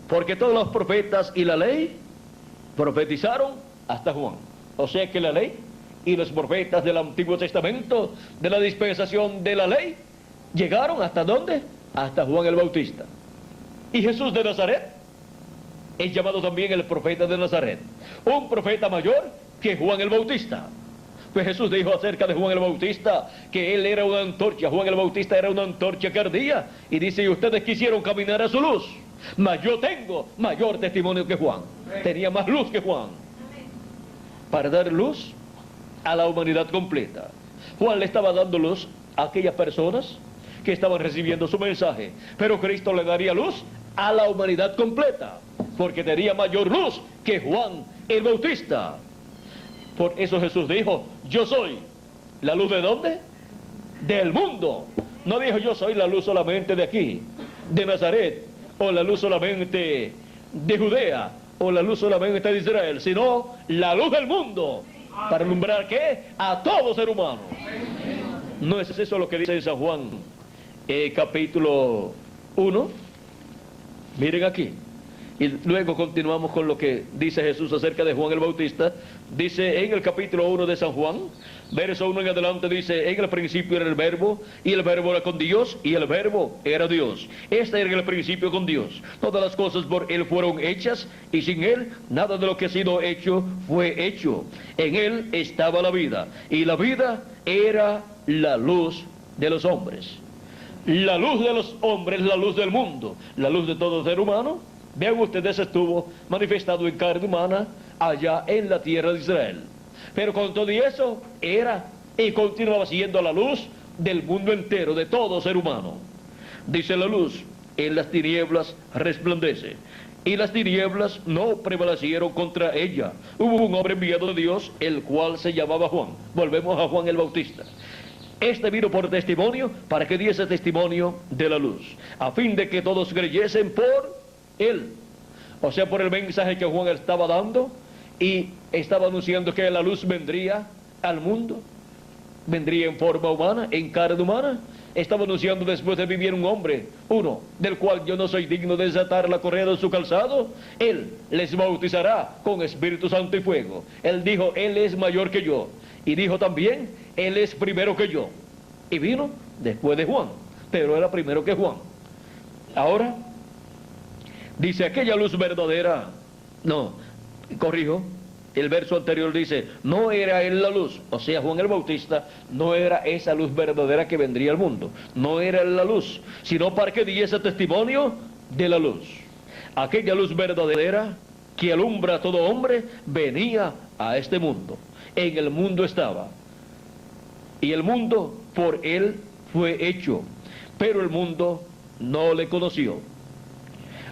porque todos los profetas y la ley profetizaron hasta Juan. O sea que la ley y los profetas del Antiguo Testamento, de la dispensación de la ley, llegaron hasta ¿dónde? Hasta Juan el Bautista. Y Jesús de Nazaret es llamado también el profeta de Nazaret, un profeta mayor que Juan el Bautista. Pues Jesús dijo acerca de Juan el Bautista que él era una antorcha. Juan el Bautista era una antorcha que ardía, y dice: y ustedes quisieron caminar a su luz, mas yo tengo mayor testimonio que Juan. Tenía más luz que Juan, para dar luz a la humanidad completa. Juan le estaba dando luz a aquellas personas que estaban recibiendo su mensaje, pero Cristo le daría luz a la humanidad completa, porque tenía mayor luz que Juan el Bautista. Por eso Jesús dijo: yo soy la luz. ¿De dónde? Del mundo. No dijo: yo soy la luz solamente de aquí, de Nazaret, o la luz solamente de Judea, o la luz solamente de Israel, sino la luz del mundo, para alumbrar ¿qué? A todo ser humano. ¿No es eso lo que dice en San Juan capítulo 1? Miren aquí. Y luego continuamos con lo que dice Jesús acerca de Juan el Bautista. Dice en el capítulo 1 de San Juan, verso 1 en adelante, dice: en el principio era el verbo, y el verbo era con Dios, y el verbo era Dios. Este era en el principio con Dios. Todas las cosas por él fueron hechas, y sin él nada de lo que ha sido hecho fue hecho. En él estaba la vida, y la vida era la luz de los hombres. La luz de los hombres, la luz del mundo, la luz de todo ser humano. Vean ustedes, estuvo manifestado en carne humana allá en la tierra de Israel. Pero con todo eso era y continuaba siendo la luz del mundo entero, de todo ser humano. Dice: la luz en las tinieblas resplandece, y las tinieblas no prevalecieron contra ella. Hubo un hombre enviado de Dios, el cual se llamaba Juan. Volvemos a Juan el Bautista. Este vino por testimonio, para que diese testimonio de la luz, a fin de que todos creyesen por él. O sea, por el mensaje que Juan estaba dando, y estaba anunciando que la luz vendría al mundo, vendría en forma humana, en carne humana. Estaba anunciando: después de vivir un hombre, uno del cual yo no soy digno de desatar la correa de su calzado, él les bautizará con Espíritu Santo y fuego. Él dijo: él es mayor que yo. Y dijo también: él es primero que yo. Y vino después de Juan, pero era primero que Juan. Ahora dice: aquella luz verdadera, no, corrijo, el verso anterior dice: no era él la luz. O sea, Juan el Bautista no era esa luz verdadera que vendría al mundo. No era él la luz, sino para que diese testimonio de la luz. Aquella luz verdadera que alumbra a todo hombre venía a este mundo. En el mundo estaba, y el mundo por él fue hecho, pero el mundo no le conoció.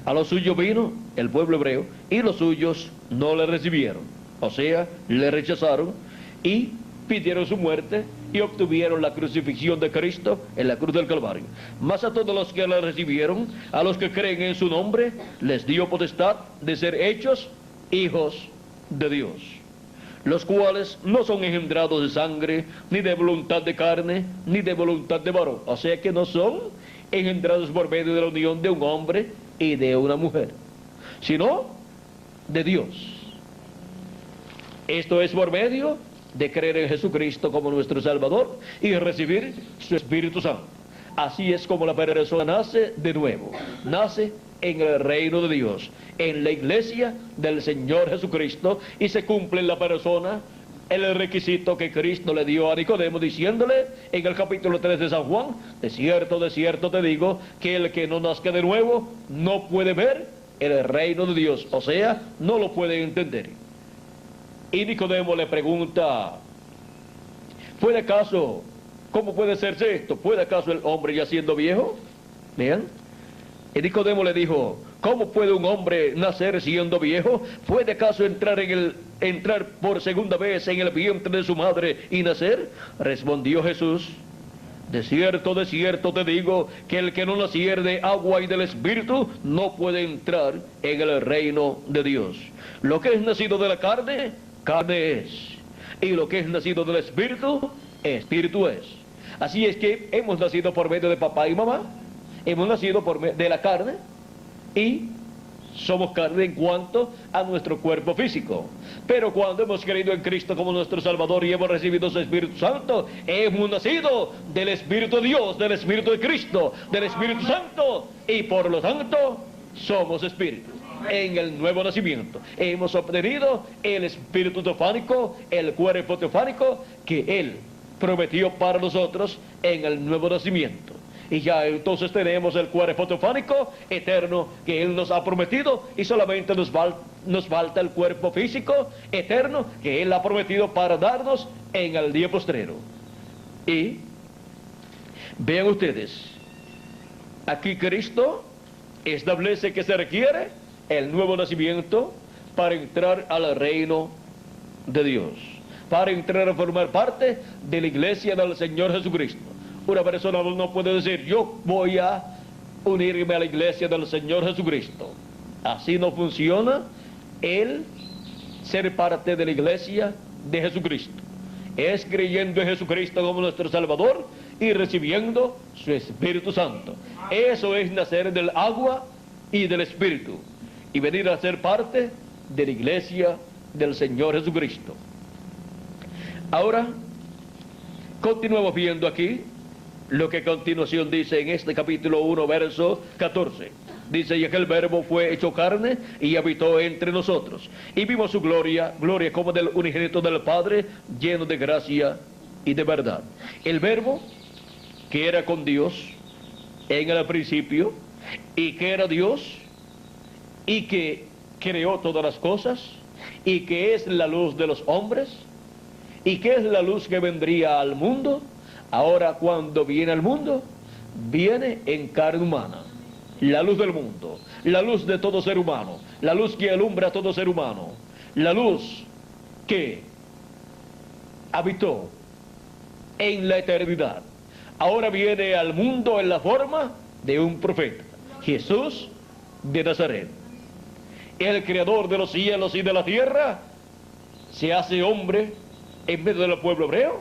A los suyos vino, el pueblo hebreo, y los suyos no le recibieron. O sea, le rechazaron y pidieron su muerte, y obtuvieron la crucifixión de Cristo en la cruz del Calvario. Mas a todos los que le recibieron, a los que creen en su nombre, les dio potestad de ser hechos hijos de Dios, los cuales no son engendrados de sangre, ni de voluntad de carne, ni de voluntad de varón. O sea que no son engendrados por medio de la unión de un hombre y de una mujer, sino de Dios. Esto es por medio de creer en Jesucristo como nuestro Salvador y recibir su Espíritu Santo. Así es como la persona nace de nuevo, nace en el reino de Dios, en la iglesia del Señor Jesucristo, y se cumple en la persona el requisito que Cristo le dio a Nicodemo, diciéndole en el capítulo 3 de San Juan: de cierto te digo, que el que no nazca de nuevo no puede ver el reino de Dios. O sea, no lo puede entender. Y Nicodemo le pregunta, ¿puede acaso, cómo puede serse esto? ¿Puede acaso el hombre ya siendo viejo? Vean. Y Nicodemo le dijo, ¿cómo puede un hombre nacer siendo viejo? ¿Puede acaso entrar por segunda vez en el vientre de su madre y nacer? Respondió Jesús, de cierto te digo, que el que no naciere de agua y del Espíritu no puede entrar en el reino de Dios. Lo que es nacido de la carne, carne es. Y lo que es nacido del Espíritu, Espíritu es. Así es que hemos nacido por medio de papá y mamá, hemos nacido de la carne y somos carne en cuanto a nuestro cuerpo físico. Pero cuando hemos creído en Cristo como nuestro Salvador y hemos recibido su Espíritu Santo, hemos nacido del Espíritu de Dios, del Espíritu de Cristo, del Espíritu Santo, y por lo tanto somos espíritus. En el nuevo nacimiento hemos obtenido el Espíritu teofánico, el cuerpo teofánico que Él prometió para nosotros en el nuevo nacimiento. Y ya entonces tenemos el cuerpo teofánico eterno que Él nos ha prometido, y solamente nos falta el cuerpo físico eterno que Él ha prometido para darnos en el día postrero. Y vean ustedes, aquí Cristo establece que se requiere el nuevo nacimiento para entrar al reino de Dios, para entrar a formar parte de la iglesia del Señor Jesucristo. Una persona no puede decir, yo voy a unirme a la iglesia del Señor Jesucristo. Así no funciona el ser parte de la iglesia de Jesucristo. Es creyendo en Jesucristo como nuestro Salvador y recibiendo su Espíritu Santo. Eso es nacer del agua y del Espíritu y venir a ser parte de la iglesia del Señor Jesucristo. Ahora, continuamos viendo aquí lo que a continuación dice en este capítulo 1, verso 14. Dice, y aquel verbo fue hecho carne y habitó entre nosotros. Y vimos su gloria, gloria como del unigénito del Padre, lleno de gracia y de verdad. El verbo que era con Dios en el principio, y que era Dios, y que creó todas las cosas, y que es la luz de los hombres, y que es la luz que vendría al mundo. Ahora cuando viene al mundo, viene en carne humana, la luz del mundo, la luz de todo ser humano, la luz que alumbra a todo ser humano, la luz que habitó en la eternidad. Ahora viene al mundo en la forma de un profeta, Jesús de Nazaret. El creador de los cielos y de la tierra se hace hombre en medio del pueblo hebreo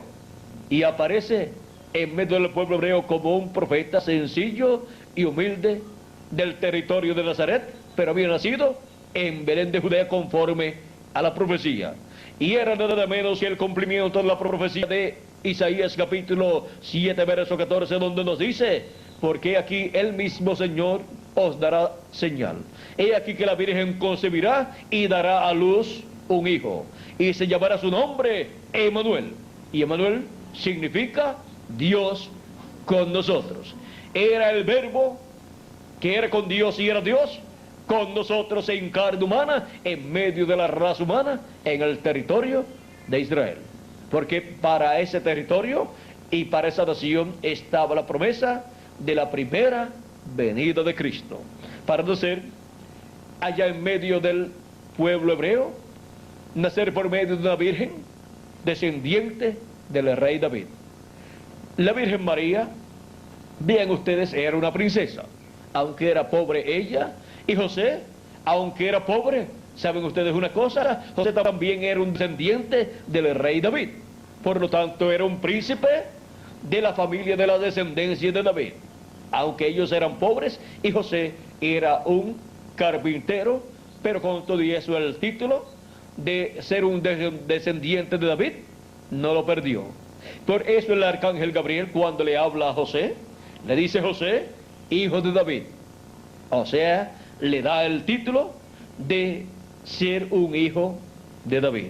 y aparece en medio del pueblo hebreo como un profeta sencillo y humilde del territorio de Nazaret, pero había nacido en Belén de Judea conforme a la profecía. Y era nada menos que el cumplimiento de la profecía de Isaías capítulo 7, verso 14, donde nos dice, porque aquí el mismo Señor os dará señal. He aquí que la Virgen concebirá y dará a luz un hijo, y se llamará su nombre Emmanuel. Y Emmanuel significa Dios con nosotros. Era el verbo que era con Dios y era Dios con nosotros en carne humana, en medio de la raza humana, en el territorio de Israel. Porque para ese territorio y para esa nación estaba la promesa de la primera venida de Cristo, para nacer allá en medio del pueblo hebreo, nacer por medio de una virgen descendiente del rey David. La Virgen María, vean ustedes, era una princesa, aunque era pobre ella, y José, aunque era pobre, ¿saben ustedes una cosa? José también era un descendiente del rey David, por lo tanto era un príncipe de la familia de la descendencia de David, aunque ellos eran pobres, y José era un carpintero, pero con todo y eso el título de ser un descendiente de David no lo perdió. Por eso el arcángel Gabriel, cuando le habla a José, le dice José, hijo de David. O sea, le da el título de ser un hijo de David.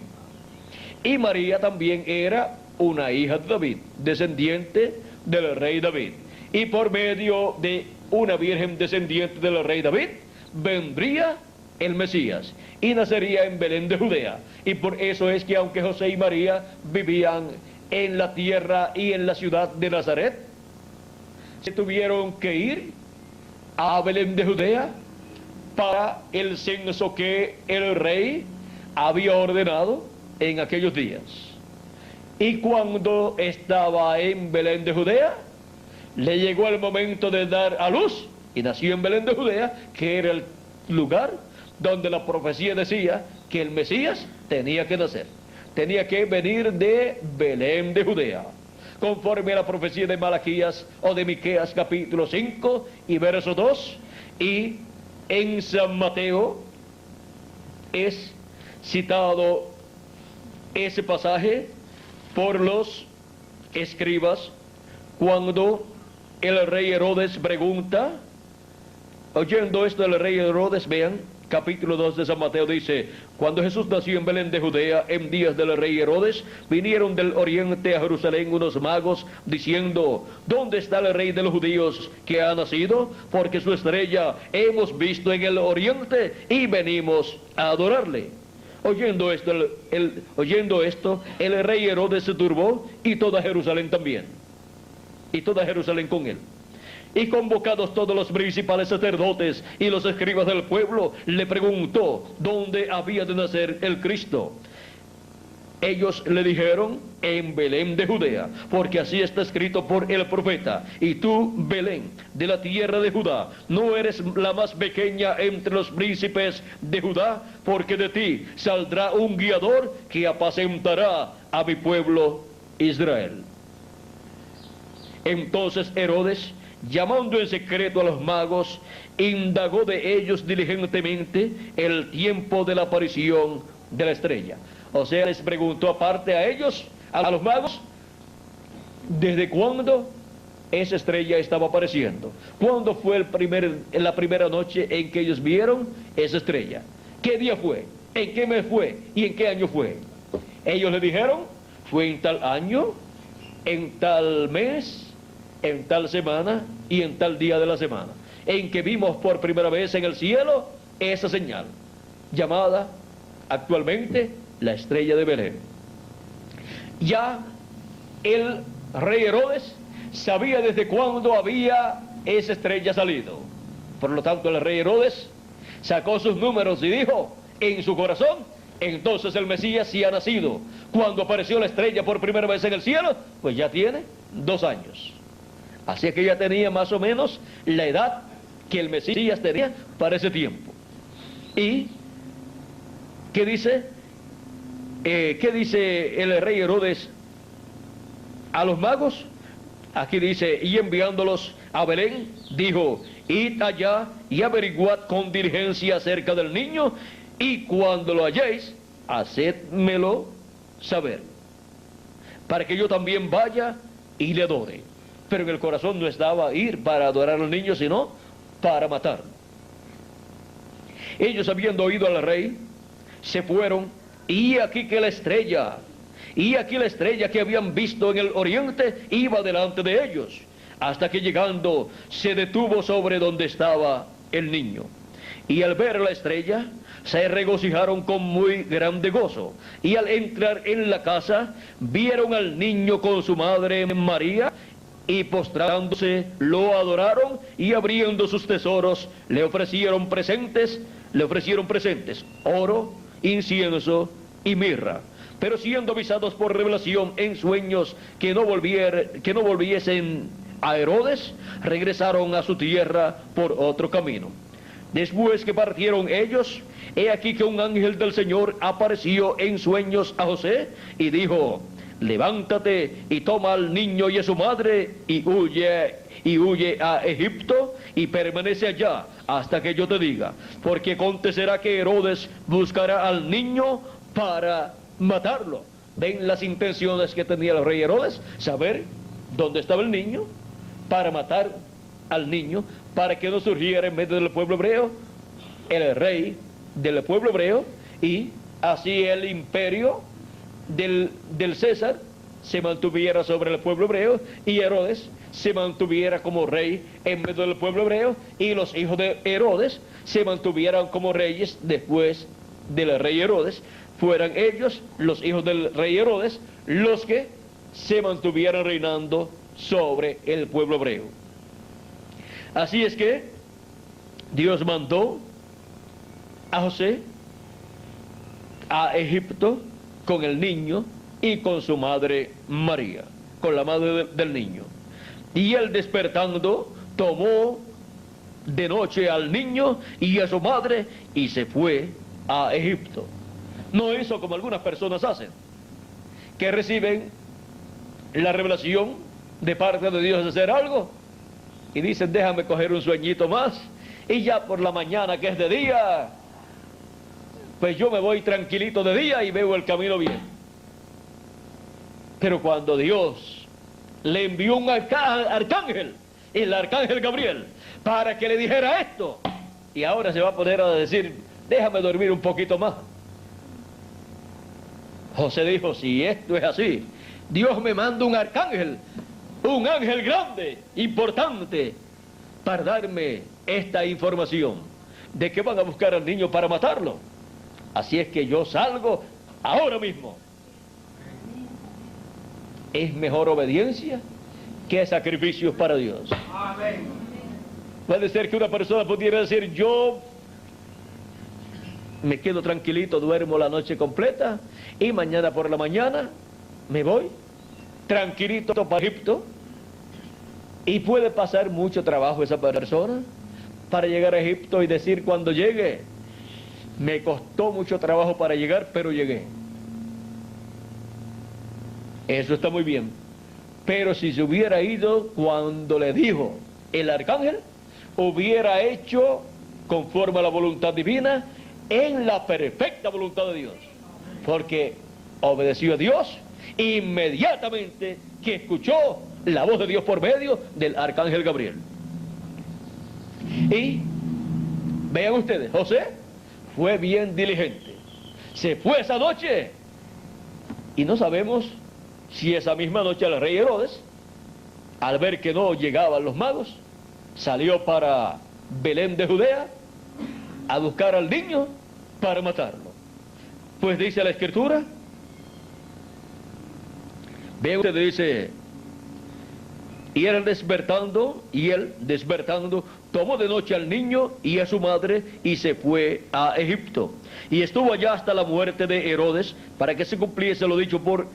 Y María también era una hija de David, descendiente del rey David. Y por medio de una virgen descendiente del rey David, vendría el Mesías, y nacería en Belén de Judea. Y por eso es que aunque José y María vivían en la tierra y en la ciudad de Nazaret, se tuvieron que ir a Belén de Judea para el censo que el rey había ordenado en aquellos días. Y cuando estaba en Belén de Judea, le llegó el momento de dar a luz, y nació en Belén de Judea, que era el lugar donde la profecía decía que el Mesías tenía que nacer. Tenía que venir de Belén de Judea, conforme a la profecía de Malaquías o de Miqueas capítulo 5 y verso 2, y en San Mateo es citado ese pasaje por los escribas cuando el rey Herodes pregunta. Oyendo esto el rey Herodes, vean, capítulo 2 de San Mateo dice: cuando Jesús nació en Belén de Judea, en días del rey Herodes, vinieron del oriente a Jerusalén unos magos, diciendo: ¿dónde está el rey de los judíos que ha nacido? Porque su estrella hemos visto en el oriente y venimos a adorarle. Oyendo esto, el rey Herodes se turbó, y toda Jerusalén también, y toda Jerusalén con él. Y convocados todos los principales sacerdotes y los escribas del pueblo, le preguntó dónde había de nacer el Cristo. Ellos le dijeron: en Belén de Judea, porque así está escrito por el profeta: y tú, Belén, de la tierra de Judá, no eres la más pequeña entre los príncipes de Judá, porque de ti saldrá un guiador que apacentará a mi pueblo Israel. Entonces Herodes, llamando en secreto a los magos, indagó de ellos diligentemente el tiempo de la aparición de la estrella. O sea, les preguntó aparte a ellos, a los magos, desde cuándo esa estrella estaba apareciendo. ¿Cuándo fue la primera noche en que ellos vieron esa estrella? ¿Qué día fue? ¿En qué mes fue? ¿Y en qué año fue? Ellos le dijeron: fue en tal año, en tal mes, en tal semana y en tal día de la semana, en que vimos por primera vez en el cielo esa señal, llamada actualmente la estrella de Belén. Ya el rey Herodes sabía desde cuándo había esa estrella salido. Por lo tanto, el rey Herodes sacó sus números y dijo en su corazón: entonces el Mesías sí ha nacido. Cuando apareció la estrella por primera vez en el cielo, pues ya tiene 2 años. Así que ya tenía más o menos la edad que el Mesías tenía para ese tiempo. ¿Y qué dice? ¿Qué dice el rey Herodes a los magos? Aquí dice: y enviándolos a Belén, dijo: id allá y averiguad con diligencia acerca del niño, y cuando lo halléis, hacedmelo saber, para que yo también vaya y le adore. Pero en el corazón no estaba ir para adorar al niño, sino para matarlo. Ellos, habiendo oído al rey, se fueron, y aquí la estrella que habían visto en el oriente iba delante de ellos, hasta que llegando se detuvo sobre donde estaba el niño. Y al ver la estrella se regocijaron con muy grande gozo, y al entrar en la casa vieron al niño con su madre María, y postrándose lo adoraron, y abriendo sus tesoros le ofrecieron presentes, oro, incienso y mirra. Pero siendo avisados por revelación en sueños que no volviesen a Herodes, regresaron a su tierra por otro camino. Después que partieron ellos, he aquí que un ángel del Señor apareció en sueños a José y dijo: levántate y toma al niño y a su madre y huye a Egipto y permanece allá hasta que yo te diga, porque acontecerá que Herodes buscará al niño para matarlo. ¿Ven las intenciones que tenía el rey Herodes? Saber dónde estaba el niño, para matar al niño, para que no surgiera en medio del pueblo hebreo el rey del pueblo hebreo, y así el imperio del César se mantuviera sobre el pueblo hebreo, y Herodes se mantuviera como rey en medio del pueblo hebreo, y los hijos de Herodes se mantuvieran como reyes después del rey Herodes, fueran ellos, los hijos del rey Herodes, los que se mantuvieran reinando sobre el pueblo hebreo. Así es que Dios mandó a José a Egipto con el niño y con su madre María, con la madre del niño. Y él, despertando, tomó de noche al niño y a su madre y se fue a Egipto. No hizo como algunas personas hacen, que reciben la revelación de parte de Dios de hacer algo y dicen, déjame coger un sueñito más y ya por la mañana, que es de día, pues yo me voy tranquilito de día y veo el camino bien. Pero cuando Dios le envió un arcángel, el arcángel Gabriel, para que le dijera esto, y ahora se va a poner a decir, déjame dormir un poquito más. José dijo, si esto es así, Dios me manda un arcángel, un ángel grande, importante, para darme esta información de que van a buscar al niño para matarlo. Así es que yo salgo ahora mismo. Es mejor obediencia que sacrificios para Dios. Amén. Puede ser que una persona pudiera decir, yo me quedo tranquilito, duermo la noche completa y mañana por la mañana me voy tranquilito para Egipto. Y puede pasar mucho trabajo esa persona para llegar a Egipto y decir cuando llegue, me costó mucho trabajo para llegar, pero llegué. Eso está muy bien. Pero si se hubiera ido cuando le dijo el arcángel, hubiera hecho conforme a la voluntad divina, en la perfecta voluntad de Dios. Porque obedeció a Dios inmediatamente que escuchó la voz de Dios por medio del arcángel Gabriel. Y vean ustedes, José fue bien diligente. Se fue esa noche y no sabemos si esa misma noche el rey Herodes, al ver que no llegaban los magos, salió para Belén de Judea a buscar al niño para matarlo. Pues dice la Escritura, vean ustedes, dice, y él despertando, tomó de noche al niño y a su madre y se fue a Egipto. Y estuvo allá hasta la muerte de Herodes, para que se cumpliese lo dicho por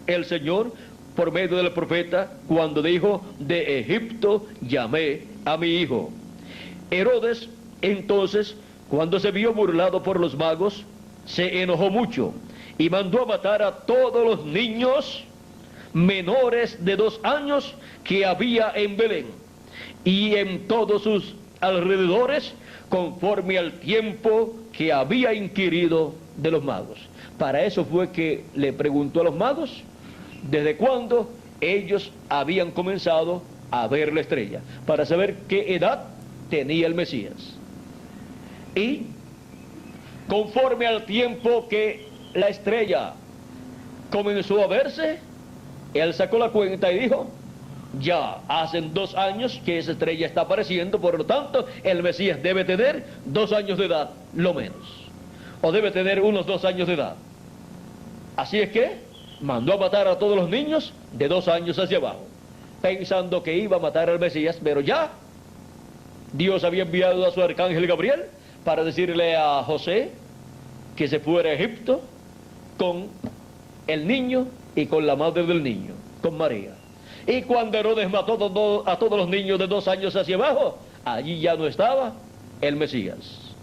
el Señor, por medio del profeta, cuando dijo, de Egipto llamé a mi hijo. Herodes, entonces, cuando se vio burlado por los magos, se enojó mucho y mandó a matar a todos los niños menores de 2 años que había en Belén y en todos sus alrededores, conforme al tiempo que había inquirido de los magos. Para eso fue que le preguntó a los magos desde cuándo ellos habían comenzado a ver la estrella, para saber qué edad tenía el Mesías. Y conforme al tiempo que la estrella comenzó a verse, él sacó la cuenta y dijo, ya hacen 2 años que esa estrella está apareciendo, por lo tanto el Mesías debe tener 2 años de edad, lo menos, o debe tener unos 2 años de edad. Así es que mandó a matar a todos los niños de 2 años hacia abajo, pensando que iba a matar al Mesías, pero ya Dios había enviado a su arcángel Gabriel para decirle a José que se fuera a Egipto con el niño y con la madre del niño, con María. Y cuando Herodes mató a todos los niños de 2 años hacia abajo, allí ya no estaba el Mesías.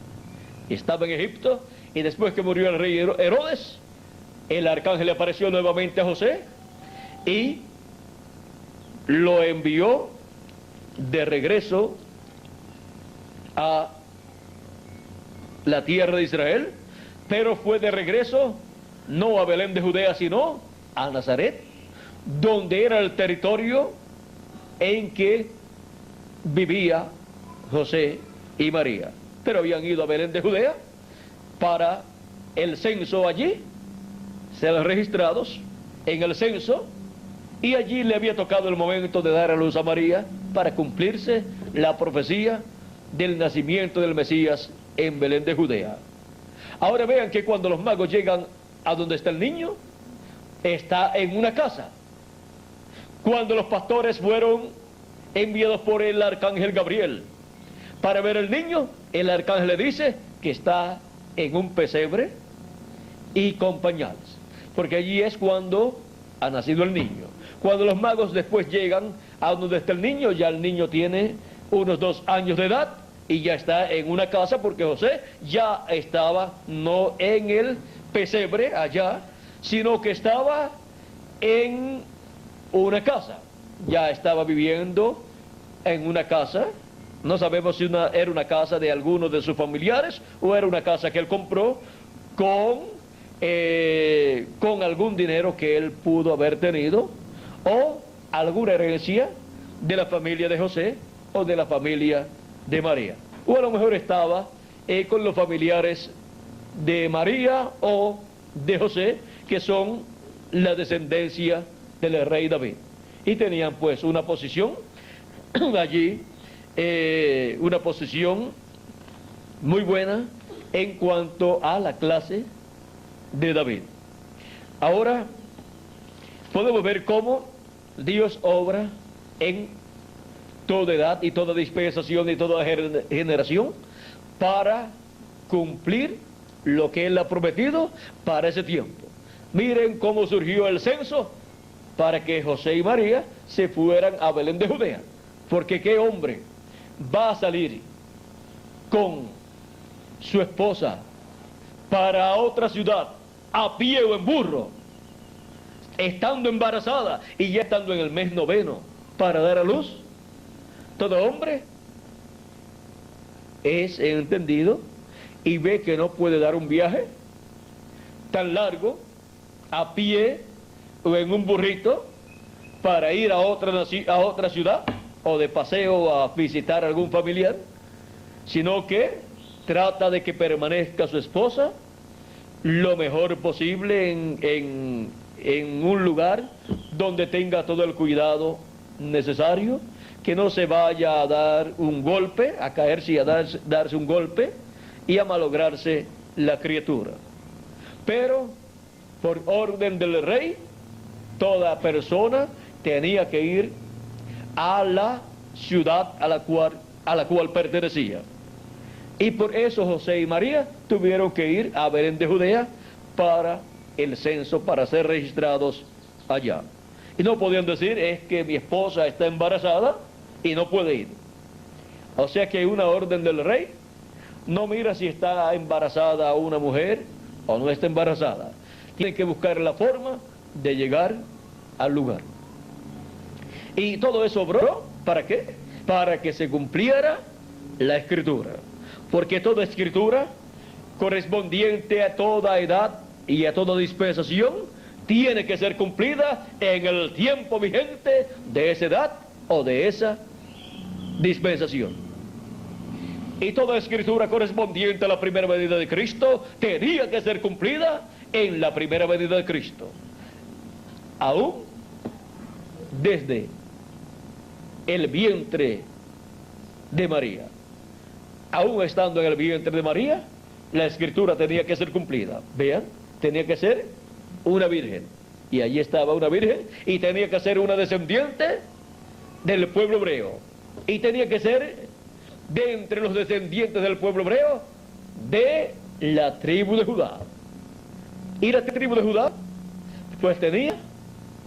Estaba en Egipto, y después que murió el rey Herodes, el arcángel le apareció nuevamente a José y lo envió de regreso a la tierra de Israel, pero fue de regreso no a Belén de Judea, sino a Nazaret, donde era el territorio en que vivía José y María. Pero habían ido a Belén de Judea para el censo allí, ser registrados en el censo, y allí le había tocado el momento de dar a luz a María para cumplirse la profecía del nacimiento del Mesías en Belén de Judea. Ahora vean que cuando los magos llegan a donde está el niño, está en una casa. Cuando los pastores fueron enviados por el arcángel Gabriel para ver al niño, el arcángel le dice que está en un pesebre y con pañales, porque allí es cuando ha nacido el niño. Cuando los magos después llegan a donde está el niño, ya el niño tiene unos 2 años de edad y ya está en una casa, porque José ya estaba no en el pesebre allá, sino que estaba en una casa. Ya estaba viviendo en una casa. No sabemos si era una casa de alguno de sus familiares o era una casa que él compró con algún dinero que él pudo haber tenido, o alguna herencia de la familia de José o de la familia de María. O a lo mejor estaba con los familiares de María o de José, que son la descendencia del rey David. Y tenían pues una posición allí, una posición muy buena en cuanto a la clase de David. Ahora podemos ver cómo Dios obra en toda edad y toda dispensación y toda generación para cumplir lo que Él ha prometido para ese tiempo. Miren cómo surgió el censo para que José y María se fueran a Belén de Judea. Porque ¿qué hombre va a salir con su esposa para otra ciudad a pie o en burro, estando embarazada y ya estando en el mes 9 para dar a luz? Todo hombre es entendido y ve que no puede dar un viaje tan largo a pie o en un burrito para ir a otra ciudad o de paseo a visitar a algún familiar, sino que trata de que permanezca su esposa lo mejor posible en un lugar donde tenga todo el cuidado necesario, que no se vaya a dar un golpe, a caerse y a darse un golpe y a malograrse la criatura. Pero por orden del rey, toda persona tenía que ir a la ciudad a la cual pertenecía. Y por eso José y María tuvieron que ir a Belén de Judea para el censo, para ser registrados allá. Y no podían decir, es que mi esposa está embarazada y no puede ir. O sea que hay una orden del rey. No mira si está embarazada una mujer o no está embarazada. Tienen que buscar la forma de llegar al lugar. Y todo eso obró, ¿para qué? Para que se cumpliera la escritura. Porque toda escritura correspondiente a toda edad y a toda dispensación tiene que ser cumplida en el tiempo vigente de esa edad o de esa dispensación. Y toda escritura correspondiente a la primera venida de Cristo tenía que ser cumplida en la primera venida de Cristo. Aún desde el vientre de María. Aún estando en el vientre de María, la escritura tenía que ser cumplida. Vean, tenía que ser una virgen. Y allí estaba una virgen, y tenía que ser una descendiente del pueblo hebreo. Y tenía que ser de entre los descendientes del pueblo hebreo, de la tribu de Judá. Y la tribu de Judá, pues tenía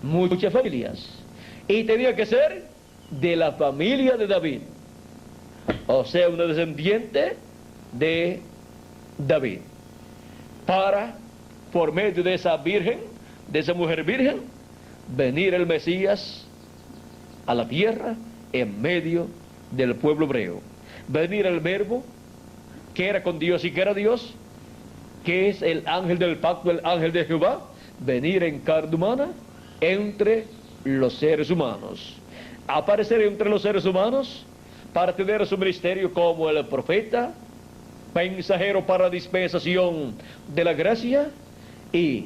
muchas familias. Y tenía que ser de la familia de David. O sea, una descendiente de David. Para, por medio de esa virgen, de esa mujer virgen, venir el Mesías a la tierra en medio del pueblo hebreo. Venir el verbo, que era con Dios y que era Dios, que es el ángel del pacto, el ángel de Jehová, venir en carne humana entre los seres humanos. Aparecer entre los seres humanos para tener su ministerio como el profeta, mensajero para la dispensación de la gracia, y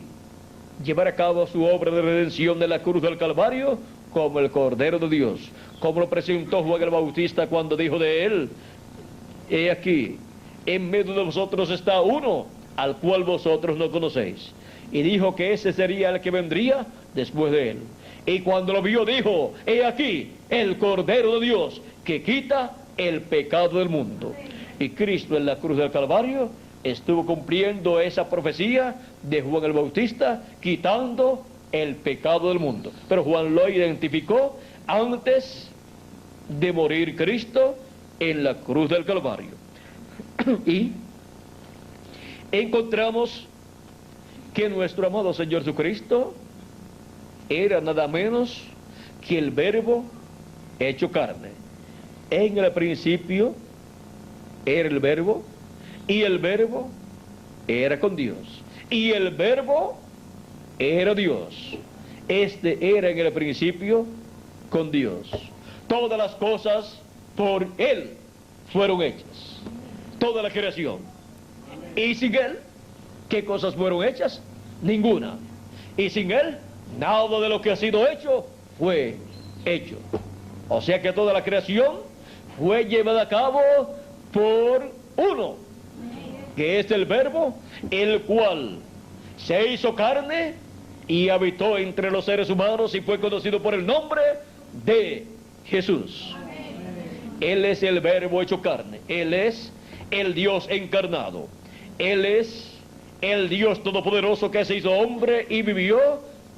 llevar a cabo su obra de redención de la cruz del Calvario como el Cordero de Dios, como lo presentó Juan el Bautista cuando dijo de él: he aquí en medio de vosotros está uno, al cual vosotros no conocéis. Y dijo que ese sería el que vendría después de él. Y cuando lo vio dijo, he aquí el Cordero de Dios que quita el pecado del mundo. Y Cristo en la cruz del Calvario estuvo cumpliendo esa profecía de Juan el Bautista, quitando el pecado del mundo. Pero Juan lo identificó antes de morir Cristo en la cruz del Calvario. Y encontramos que nuestro amado Señor Jesucristo era nada menos que el Verbo hecho carne. En el principio era el Verbo, y el Verbo era con Dios, y el Verbo era Dios. Este era en el principio con Dios. Todas las cosas por Él fueron hechas, toda la creación. Y sin Él, ¿qué cosas fueron hechas? Ninguna. Y sin Él, nada de lo que ha sido hecho fue hecho. O sea que toda la creación fue llevada a cabo por uno, que es el Verbo, el cual se hizo carne y habitó entre los seres humanos y fue conocido por el nombre de Jesús. Él es el Verbo hecho carne. Él es el Dios encarnado. Él es el Dios todopoderoso que se hizo hombre y vivió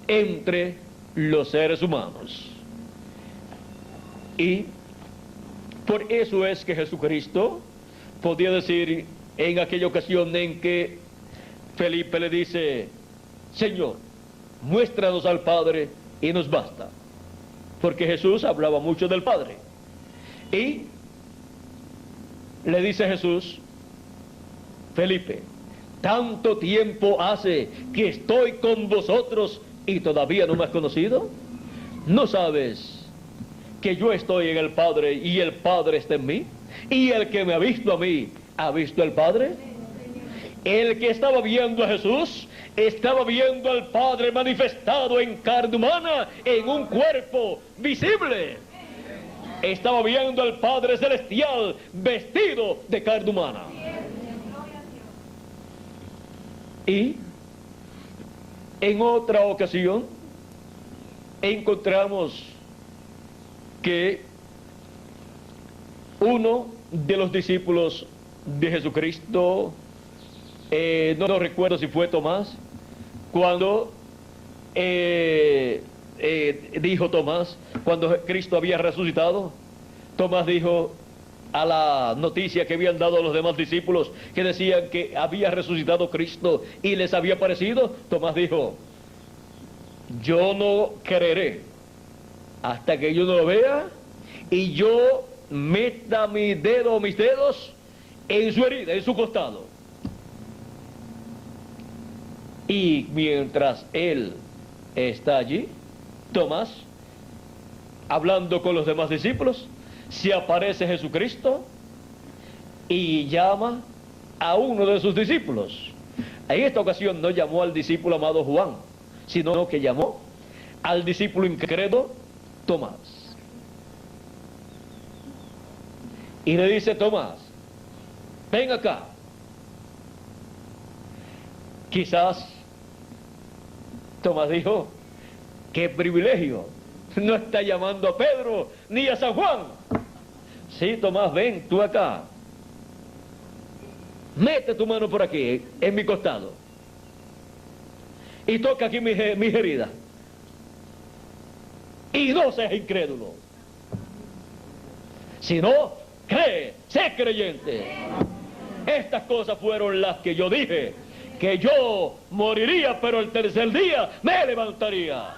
entre los seres humanos. Y por eso es que Jesucristo podía decir en aquella ocasión en que Felipe le dice, Señor, muéstranos al Padre y nos basta. Porque Jesús hablaba mucho del Padre. Y le dice Jesús, Felipe, tanto tiempo hace que estoy con vosotros y todavía no me has conocido. ¿No sabes que yo estoy en el Padre y el Padre está en mí? Y el que me ha visto a mí, ha visto al Padre. El que estaba viendo a Jesús, estaba viendo al Padre manifestado en carne humana, en un cuerpo visible. Estaba viendo al Padre celestial vestido de carne humana. Y en otra ocasión encontramos que uno de los discípulos de Jesucristo, no recuerdo si fue Tomás, cuando dijo Tomás, cuando Cristo había resucitado, Tomás dijo a la noticia que habían dado los demás discípulos, que decían que había resucitado Cristo y les había parecido, Tomás dijo, yo no creeré hasta que yo no lo vea y yo meta mis dedos en su herida, en su costado. Y mientras él está allí, Tomás, hablando con los demás discípulos, se aparece Jesucristo y llama a uno de sus discípulos. En esta ocasión no llamó al discípulo amado Juan, sino que llamó al discípulo incrédulo Tomás. Y le dice, Tomás, ven acá. Quizás Tomás dijo, qué privilegio, no está llamando a Pedro ni a San Juan. Sí, Tomás, ven tú acá. Mete tu mano por aquí, en mi costado. Y toca aquí mis heridas. Y no seas incrédulo. Si no, cree, sé creyente. Estas cosas fueron las que yo dije, que yo moriría, pero el tercer día me levantaría.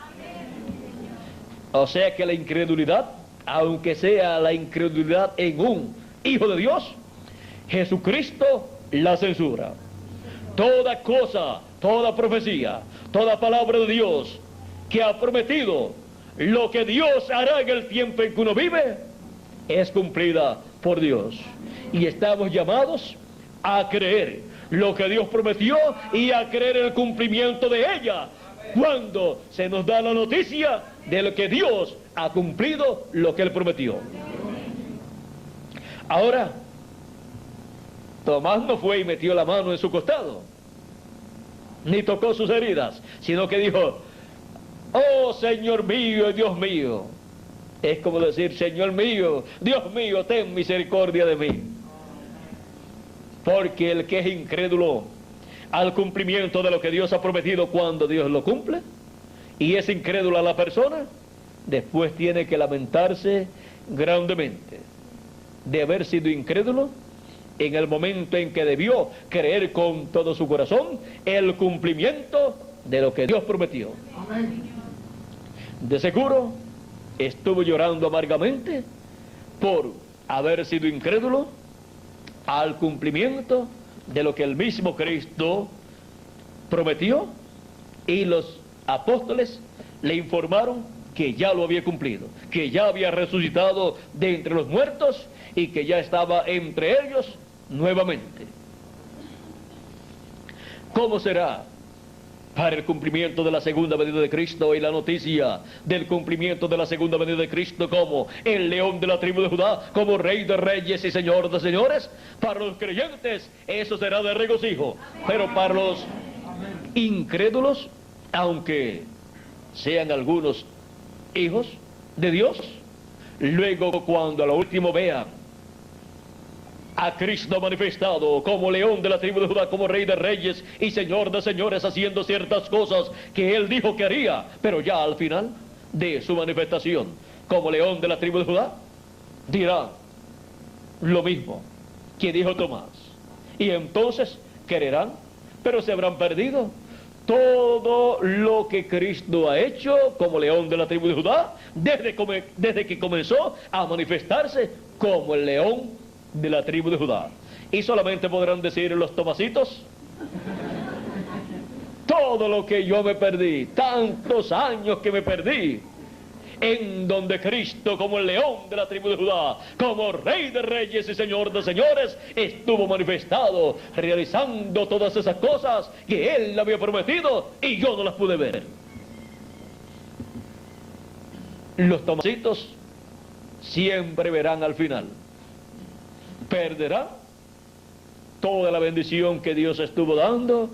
O sea que la incredulidad, aunque sea la incredulidad en un hijo de Dios, Jesucristo la censura. Toda cosa, toda profecía, toda palabra de Dios que ha prometido lo que Dios hará en el tiempo en que uno vive, es cumplida por Dios. Y estamos llamados a creer lo que Dios prometió y a creer el cumplimiento de ella cuando se nos da la noticia de lo que Dios ha cumplido lo que Él prometió. Ahora, Tomás no fue y metió la mano en su costado, ni tocó sus heridas, sino que dijo: oh Señor mío y Dios mío. Es como decir: Señor mío, Dios mío, ten misericordia de mí. Porque el que es incrédulo al cumplimiento de lo que Dios ha prometido cuando Dios lo cumple, y es incrédulo a la persona, después tiene que lamentarse grandemente de haber sido incrédulo en el momento en que debió creer con todo su corazón el cumplimiento de lo que Dios prometió. Amén. De seguro estuvo llorando amargamente por haber sido incrédulo al cumplimiento de lo que el mismo Cristo prometió, y los apóstoles le informaron que ya lo había cumplido, que ya había resucitado de entre los muertos y que ya estaba entre ellos nuevamente. ¿Cómo será para el cumplimiento de la segunda venida de Cristo y la noticia del cumplimiento de la segunda venida de Cristo como el león de la tribu de Judá, como rey de reyes y señor de señores? Para los creyentes eso será de regocijo, pero para los incrédulos, aunque sean algunos hijos de Dios, luego cuando a lo último vean a Cristo manifestado como león de la tribu de Judá, como rey de reyes y señor de señores, haciendo ciertas cosas que él dijo que haría, pero ya al final de su manifestación como león de la tribu de Judá, dirá lo mismo que dijo Tomás, y entonces quererán, pero se habrán perdido todo lo que Cristo ha hecho como león de la tribu de Judá desde que comenzó a manifestarse como el león de la tribu de Judá. Y solamente podrán decir los tomasitos: todo lo que yo me perdí, tantos años que me perdí, en donde Cristo como el león de la tribu de Judá, como rey de reyes y señor de señores, estuvo manifestado, realizando todas esas cosas que él había prometido y yo no las pude ver. Los tomasitos siempre verán al final, perderán toda la bendición que Dios estuvo dando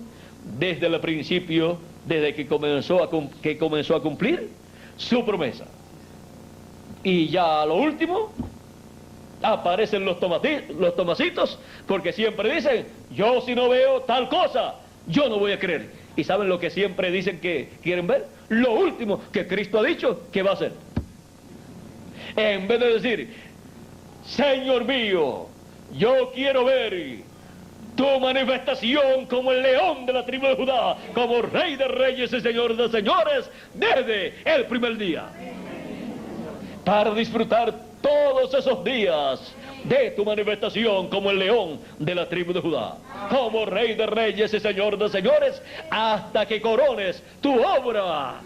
desde el principio, desde que comenzó a cumplir su promesa. Y ya a lo último aparecen los tomasitos, porque siempre dicen: yo si no veo tal cosa, yo no voy a creer. ¿Y saben lo que siempre dicen que quieren ver? Lo último que Cristo ha dicho que va a hacer. En vez de decir: Señor mío, yo quiero ver tu manifestación como el león de la tribu de Judá, como rey de reyes y señor de señores, desde el primer día, para disfrutar todos esos días de tu manifestación como el león de la tribu de Judá, como rey de reyes y señor de señores, hasta que corones tu obra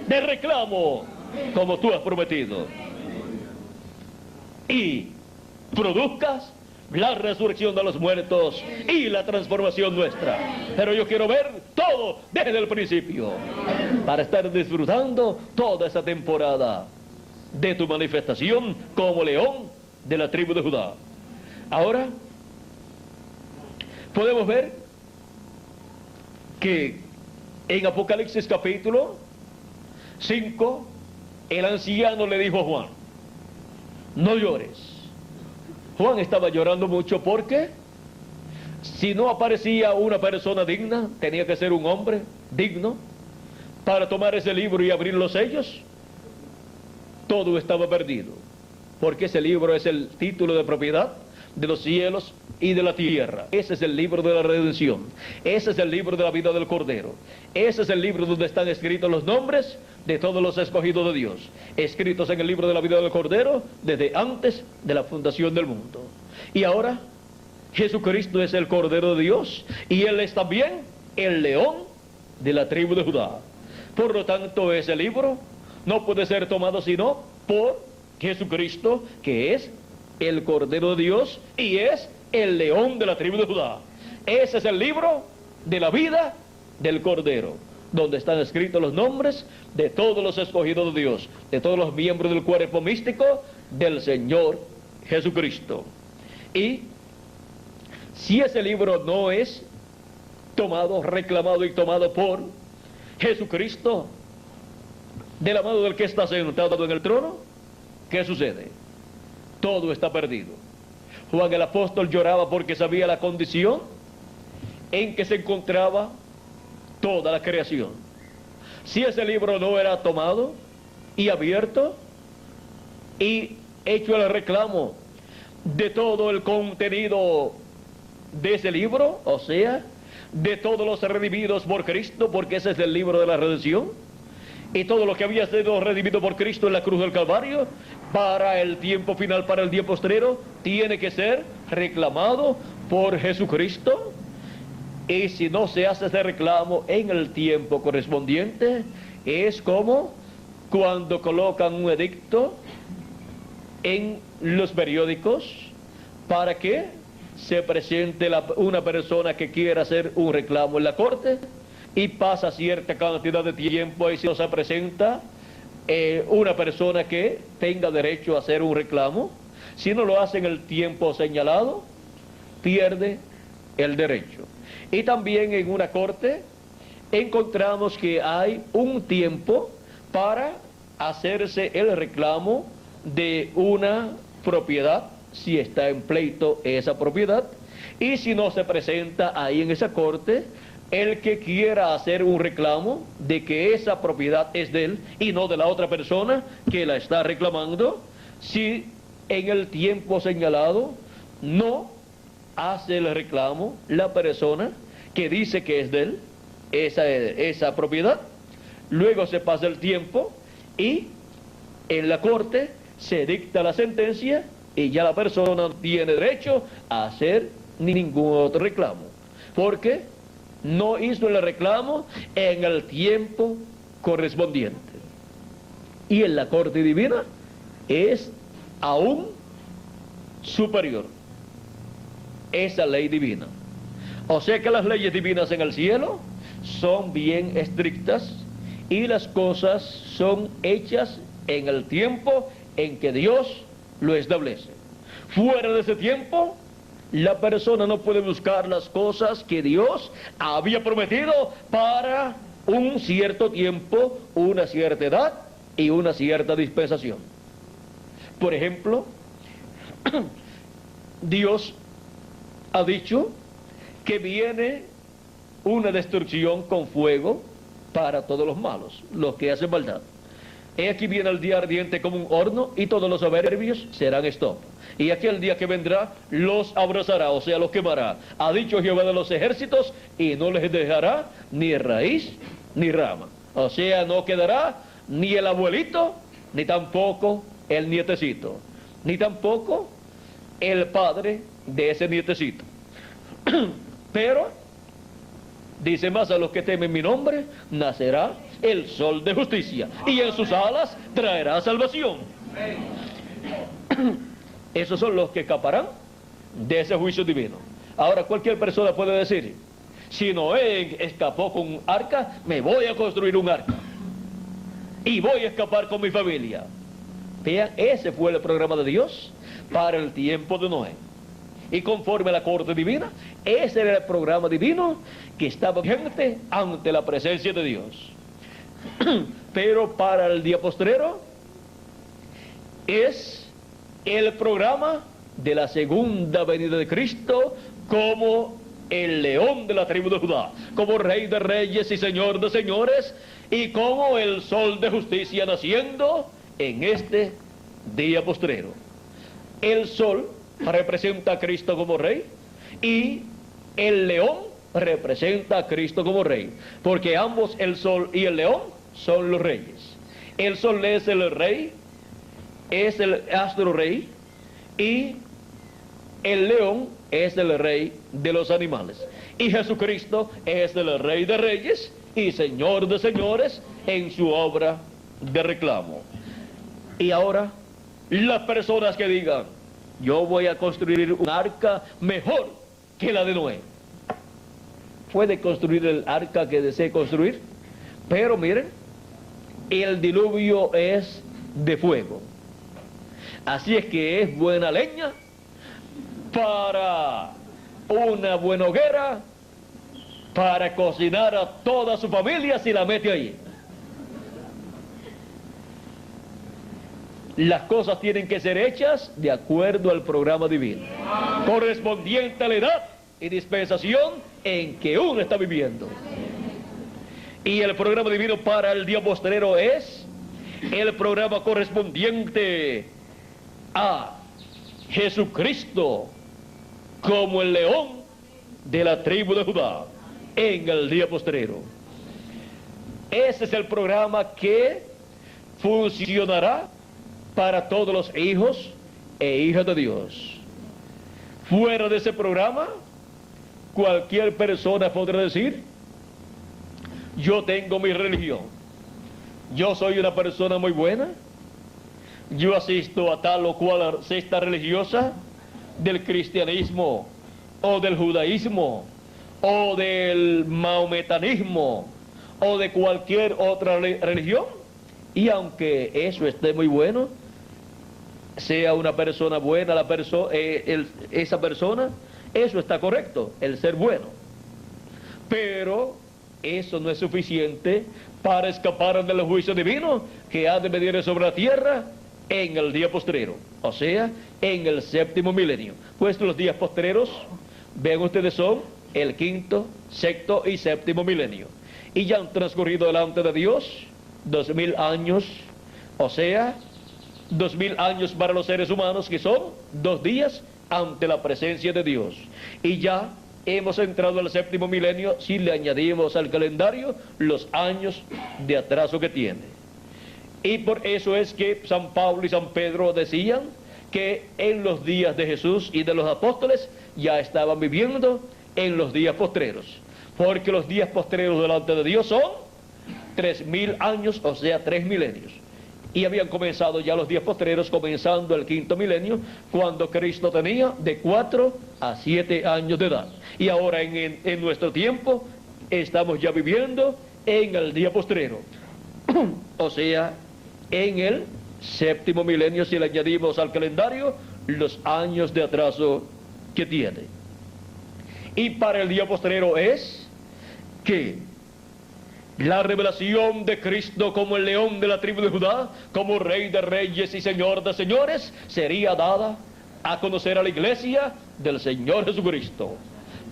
de reclamo como tú has prometido y produzcas la resurrección de los muertos y la transformación nuestra. Pero yo quiero ver todo desde el principio, para estar disfrutando toda esa temporada de tu manifestación como león de la tribu de Judá. Ahora podemos ver que en Apocalipsis capítulo 5 el anciano le dijo a Juan: no llores. Juan estaba llorando mucho porque si no aparecía una persona digna, tenía que ser un hombre digno para tomar ese libro y abrir los sellos. Todo estaba perdido, porque ese libro es el título de propiedad de los cielos y de la tierra. Ese es el libro de la redención, ese es el libro de la vida del Cordero, ese es el libro donde están escritos los nombres de todos los escogidos de Dios, escritos en el libro de la vida del Cordero desde antes de la fundación del mundo. Y ahora Jesucristo es el Cordero de Dios y Él es también el león de la tribu de Judá. Por lo tanto, ese libro no puede ser tomado sino por Jesucristo, que es el Cordero de Dios y es el león de la tribu de Judá. Ese es el libro de la vida del Cordero, donde están escritos los nombres de todos los escogidos de Dios, de todos los miembros del cuerpo místico del Señor Jesucristo. Y Si ese libro no es tomado, reclamado y tomado por Jesucristo, de la mano del que está sentado en el trono, ¿qué sucede? Todo está perdido. Juan el apóstol lloraba porque sabía la condición en que se encontraba toda la creación. Si ese libro no era tomado y abierto y hecho el reclamo de todo el contenido de ese libro, o sea, de todos los redimidos por Cristo, porque ese es el libro de la redención, y todo lo que había sido redimido por Cristo en la cruz del Calvario, para el tiempo final, para el día postrero, tiene que ser reclamado por Jesucristo. Y si no se hace ese reclamo en el tiempo correspondiente, es como cuando colocan un edicto en los periódicos para que se presente una persona que quiera hacer un reclamo en la corte, y pasa cierta cantidad de tiempo y si no se presenta una persona que tenga derecho a hacer un reclamo, si no lo hace en el tiempo señalado, pierde el derecho. Y también en una corte encontramos que hay un tiempo para hacerse el reclamo de una propiedad, si está en pleito esa propiedad, y si no se presenta ahí en esa corte, el que quiera hacer un reclamo de que esa propiedad es de él y no de la otra persona que la está reclamando, si en el tiempo señalado no hace el reclamo la persona que dice que es de él esa propiedad, luego se pasa el tiempo y en la corte se dicta la sentencia y ya la persona no tiene derecho a hacer ningún otro reclamo, porque no hizo el reclamo en el tiempo correspondiente. Y en la corte divina es aún superior esa ley divina. O sea que las leyes divinas en el cielo son bien estrictas y las cosas son hechas en el tiempo en que Dios lo establece. Fuera de ese tiempo, la persona no puede buscar las cosas que Dios había prometido para un cierto tiempo, una cierta edad y una cierta dispensación. Por ejemplo, Dios ha dicho que viene una destrucción con fuego para todos los malos, los que hacen maldad. He aquí viene el día ardiente como un horno, y todos los soberbios serán estopa. Y aquel día que vendrá los abrazará, o sea, los quemará. Ha dicho Jehová de los ejércitos, y no les dejará ni raíz ni rama. O sea, no quedará ni el abuelito, ni tampoco el nietecito, ni tampoco el padre de ese nietecito. Pero dice más: a los que temen mi nombre nacerá el sol de justicia, y en sus alas traerá salvación. Esos son los que escaparán de ese juicio divino. Ahora, cualquier persona puede decir: si Noé escapó con un arca, me voy a construir un arca y voy a escapar con mi familia. Vean, ese fue el programa de Dios para el tiempo de Noé. Y conforme a la corte divina, ese era el programa divino que estaba vigente ante la presencia de Dios. Pero para el día postrero es el programa de la segunda venida de Cristo como el león de la tribu de Judá, como rey de reyes y señor de señores, y como el sol de justicia naciendo en este día postrero. El sol representa a Cristo como rey y el león representa a Cristo como rey, porque ambos, el sol y el león, son los reyes. El sol es el rey, es el astro rey, y el león es el rey de los animales. Y Jesucristo es el rey de reyes y señor de señores en su obra de reclamo. Y ahora, las personas que digan: yo voy a construir un arca mejor que la de Noé, puede construir el arca que desee construir, pero miren, el diluvio es de fuego. Así es que es buena leña para una buena hoguera para cocinar a toda su familia si la mete ahí. Las cosas tienen que ser hechas de acuerdo al programa divino, correspondiente a la edad y dispensación en que uno está viviendo. Y el programa divino para el día postrero es el programa correspondiente a Jesucristo como el león de la tribu de Judá en el día postrero. Ese es el programa que funcionará para todos los hijos e hijas de Dios. Fuera de ese programa, cualquier persona podrá decir: yo tengo mi religión, yo soy una persona muy buena, yo asisto a tal o cual secta religiosa del cristianismo o del judaísmo o del maometanismo o de cualquier otra religión, y aunque eso esté muy bueno, sea una persona buena esa persona, eso está correcto, el ser bueno, pero eso no es suficiente para escapar del juicio divino que ha de venir sobre la tierra en el día postrero, o sea, en el séptimo milenio. Pues los días postreros, vean ustedes, son el quinto, sexto y séptimo milenio, y ya han transcurrido delante de Dios 2000 años, o sea, 2000 años para los seres humanos, que son 2 días ante la presencia de Dios, y ya hemos entrado al séptimo milenio si le añadimos al calendario los años de atraso que tiene. Y por eso es que San Pablo y San Pedro decían que en los días de Jesús y de los apóstoles ya estaban viviendo en los días postreros, porque los días postreros delante de Dios son 3000 años, o sea, 3 milenios. Y habían comenzado ya los días postreros, comenzando el quinto milenio, cuando Cristo tenía de 4 a 7 años de edad. Y ahora en nuestro tiempo estamos ya viviendo en el día postrero, o sea, en el séptimo milenio, si le añadimos al calendario los años de atraso que tiene. Y para el día postrero es que la revelación de Cristo como el león de la tribu de Judá, como Rey de reyes y Señor de señores, sería dada a conocer a la iglesia del Señor Jesucristo,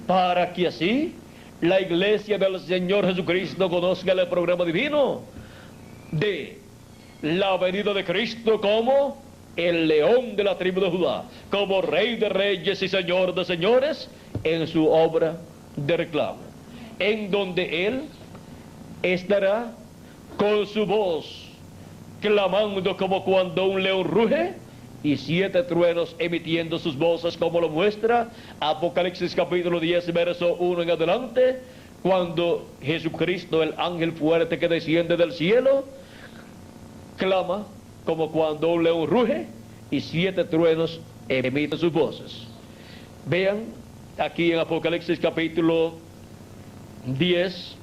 para que así la iglesia del Señor Jesucristo conozca el programa divino de la venida de Cristo como el león de la tribu de Judá, como Rey de reyes y Señor de señores, en su obra de reclamo, en donde Él estará con su voz clamando como cuando un león ruge, y 7 truenos emitiendo sus voces, como lo muestra Apocalipsis capítulo 10 verso 1 en adelante, cuando Jesucristo, el ángel fuerte que desciende del cielo, clama como cuando un león ruge y 7 truenos emiten sus voces. Vean aquí en Apocalipsis capítulo 10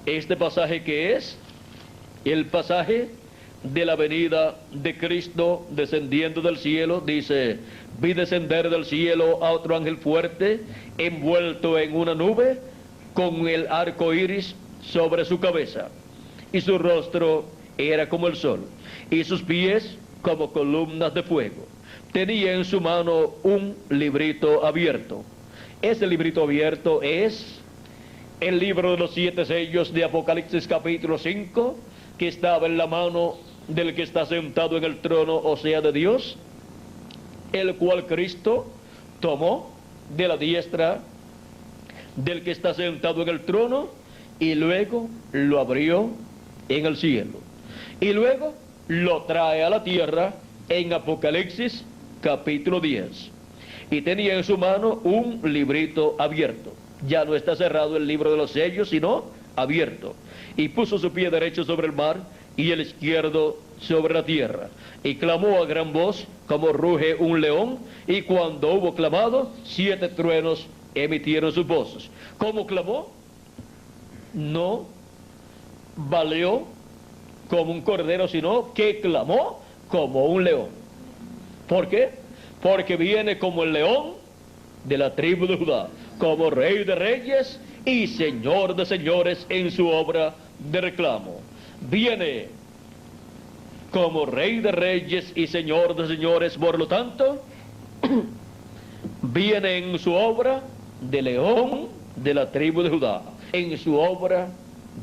este pasaje, que es el pasaje de la venida de Cristo descendiendo del cielo. Dice: vi descender del cielo a otro ángel fuerte, envuelto en una nube, con el arco iris sobre su cabeza, y su rostro era como el sol, y sus pies como columnas de fuego. Tenía en su mano un librito abierto. Ese librito abierto es el libro de los 7 sellos de Apocalipsis capítulo 5, que estaba en la mano del que está sentado en el trono, o sea, de Dios, el cual Cristo tomó de la diestra del que está sentado en el trono, y luego lo abrió en el cielo, y luego lo trae a la tierra en Apocalipsis capítulo 10, y tenía en su mano un librito abierto. Ya no está cerrado el libro de los sellos, sino abierto. Y puso su pie derecho sobre el mar y el izquierdo sobre la tierra, y clamó a gran voz como ruge un león, y cuando hubo clamado, 7 truenos emitieron sus voces. ¿Cómo clamó? No valió como un cordero, sino que clamó como un león. ¿Por qué? Porque viene como el león de la tribu de Judá, como Rey de Reyes y Señor de Señores en su obra de reclamo. Viene como Rey de Reyes y Señor de Señores, por lo tanto, viene en su obra de león de la tribu de Judá, en su obra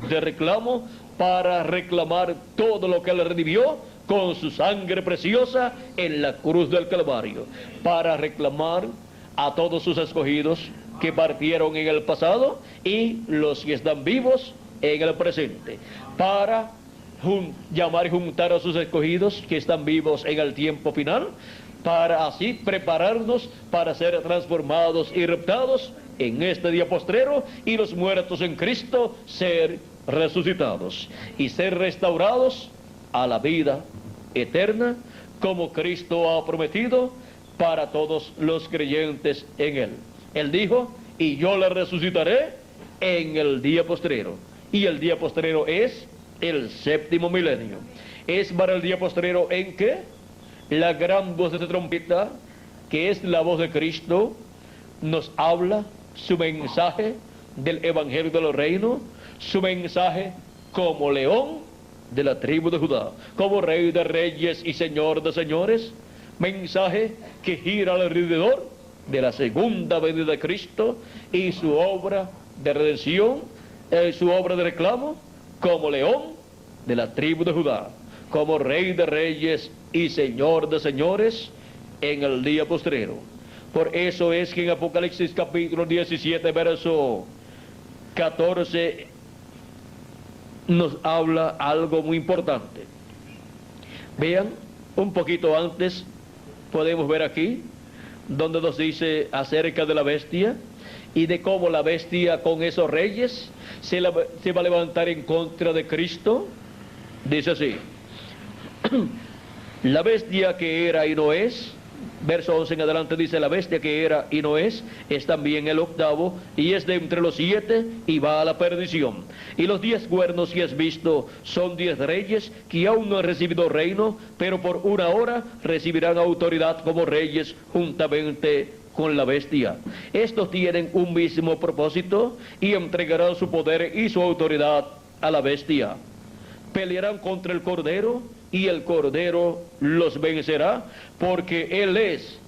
de reclamo, para reclamar todo lo que él redimió con su sangre preciosa en la cruz del Calvario, para reclamar a todos sus escogidos que partieron en el pasado y los que están vivos en el presente, para llamar y juntar a sus escogidos que están vivos en el tiempo final, para así prepararnos para ser transformados y raptados en este día postrero, y los muertos en Cristo ser resucitados y ser restaurados a la vida eterna, como Cristo ha prometido para todos los creyentes en Él. Él dijo: y yo le resucitaré en el día postrero. Y el día postrero es el séptimo milenio. Es para el día postrero en que la gran voz de trompeta, que es la voz de Cristo, nos habla su mensaje del Evangelio del Reino, su mensaje como león de la tribu de Judá, como Rey de Reyes y Señor de Señores, mensaje que gira alrededor de la segunda venida de Cristo y su obra de redención, su obra de reclamo, como león de la tribu de Judá, como Rey de Reyes y Señor de Señores en el día postrero. Por eso es que en Apocalipsis capítulo 17, verso 14, nos habla algo muy importante. Vean, un poquito antes podemos ver aquí, donde nos dice acerca de la bestia y de cómo la bestia con esos reyes se va a levantar en contra de Cristo. Dice así: la bestia que era y no es, verso 11 en adelante dice: la bestia que era y no es también el octavo, y es de entre los 7 y va a la perdición. Y los 10 cuernos que has visto son 10 reyes que aún no han recibido reino, pero por una hora recibirán autoridad como reyes juntamente con la bestia. Estos tienen un mismo propósito y entregarán su poder y su autoridad a la bestia. Pelearán contra el Cordero y el Cordero los vencerá, porque Él es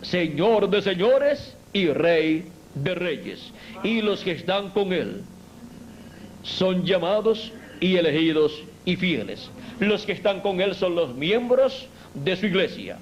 Señor de señores y Rey de reyes. Y los que están con Él son llamados y elegidos y fieles. Los que están con Él son los miembros de su iglesia,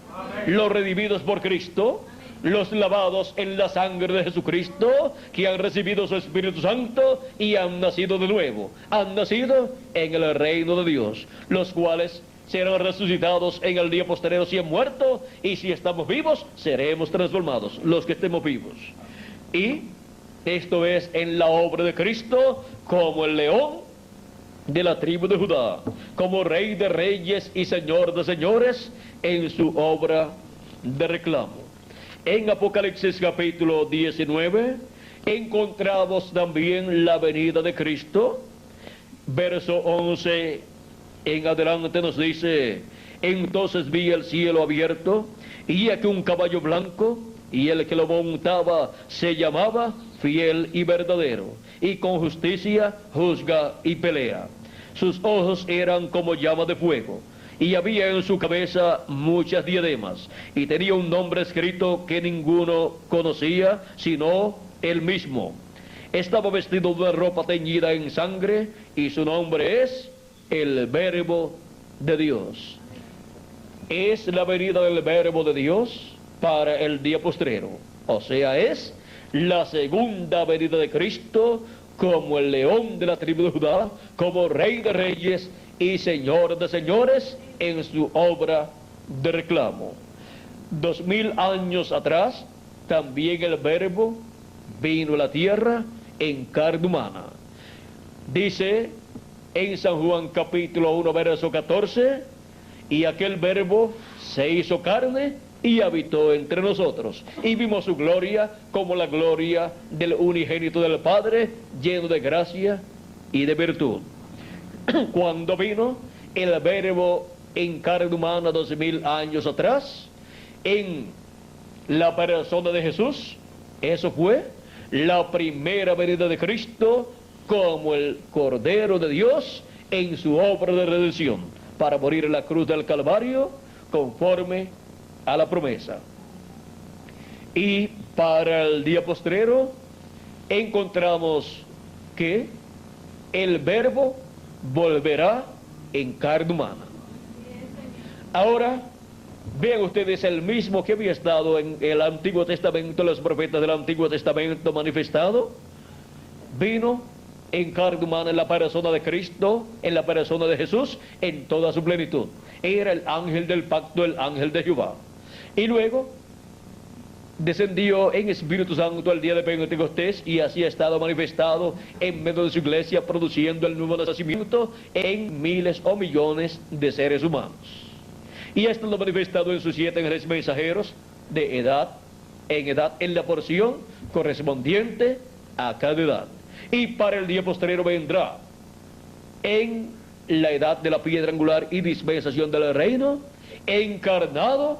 los redimidos por Cristo, los lavados en la sangre de Jesucristo, que han recibido su Espíritu Santo y han nacido de nuevo, han nacido en el reino de Dios, los cuales serán resucitados en el día posterior si han muerto, y si estamos vivos, seremos transformados, los que estemos vivos. Y esto es en la obra de Cristo, como el león de la tribu de Judá, como Rey de Reyes y Señor de Señores en su obra de reclamo. En Apocalipsis capítulo 19 encontramos también la venida de Cristo. Verso 11 en adelante nos dice: entonces vi el cielo abierto, y aquí un caballo blanco, y el que lo montaba se llamaba Fiel y Verdadero, y con justicia juzga y pelea. Sus ojos eran como llama de fuego, y había en su cabeza muchas diademas, y tenía un nombre escrito que ninguno conocía sino él mismo. Estaba vestido de ropa teñida en sangre, y su nombre es el Verbo de Dios. Es la venida del Verbo de Dios para el día postrero, o sea, es la segunda venida de Cristo como el león de la tribu de Judá, como Rey de Reyes y Señor de Señores en su obra de reclamo. 2000 años atrás, también el Verbo vino a la tierra en carne humana. Dice en San Juan capítulo 1, verso 14, y aquel Verbo se hizo carne y habitó entre nosotros, y vimos su gloria como la gloria del unigénito del Padre, lleno de gracia y de virtud. Cuando vino el Verbo en carne humana 2000 años atrás, en la persona de Jesús, Eso fue la primera venida de Cristo como el Cordero de Dios en su obra de redención, para morir en la cruz del Calvario conforme a la promesa. Y para el día postrero encontramos que el Verbo volverá en carne humana. Ahora, vean ustedes, el mismo que había estado en el Antiguo Testamento, los profetas del Antiguo Testamento manifestado, vino en carne humana en la persona de Cristo, en la persona de Jesús, en toda su plenitud. Era el ángel del pacto, el ángel de Jehová. Y luego descendió en Espíritu Santo el día de Pentecostés, y así ha estado manifestado en medio de su iglesia, produciendo el nuevo nacimiento en miles o millones de seres humanos. Y esto lo ha manifestado en sus 7 ángeles mensajeros de edad en la porción correspondiente a cada edad. Y para el día postrero vendrá en la edad de la piedra angular y dispensación del reino, encarnado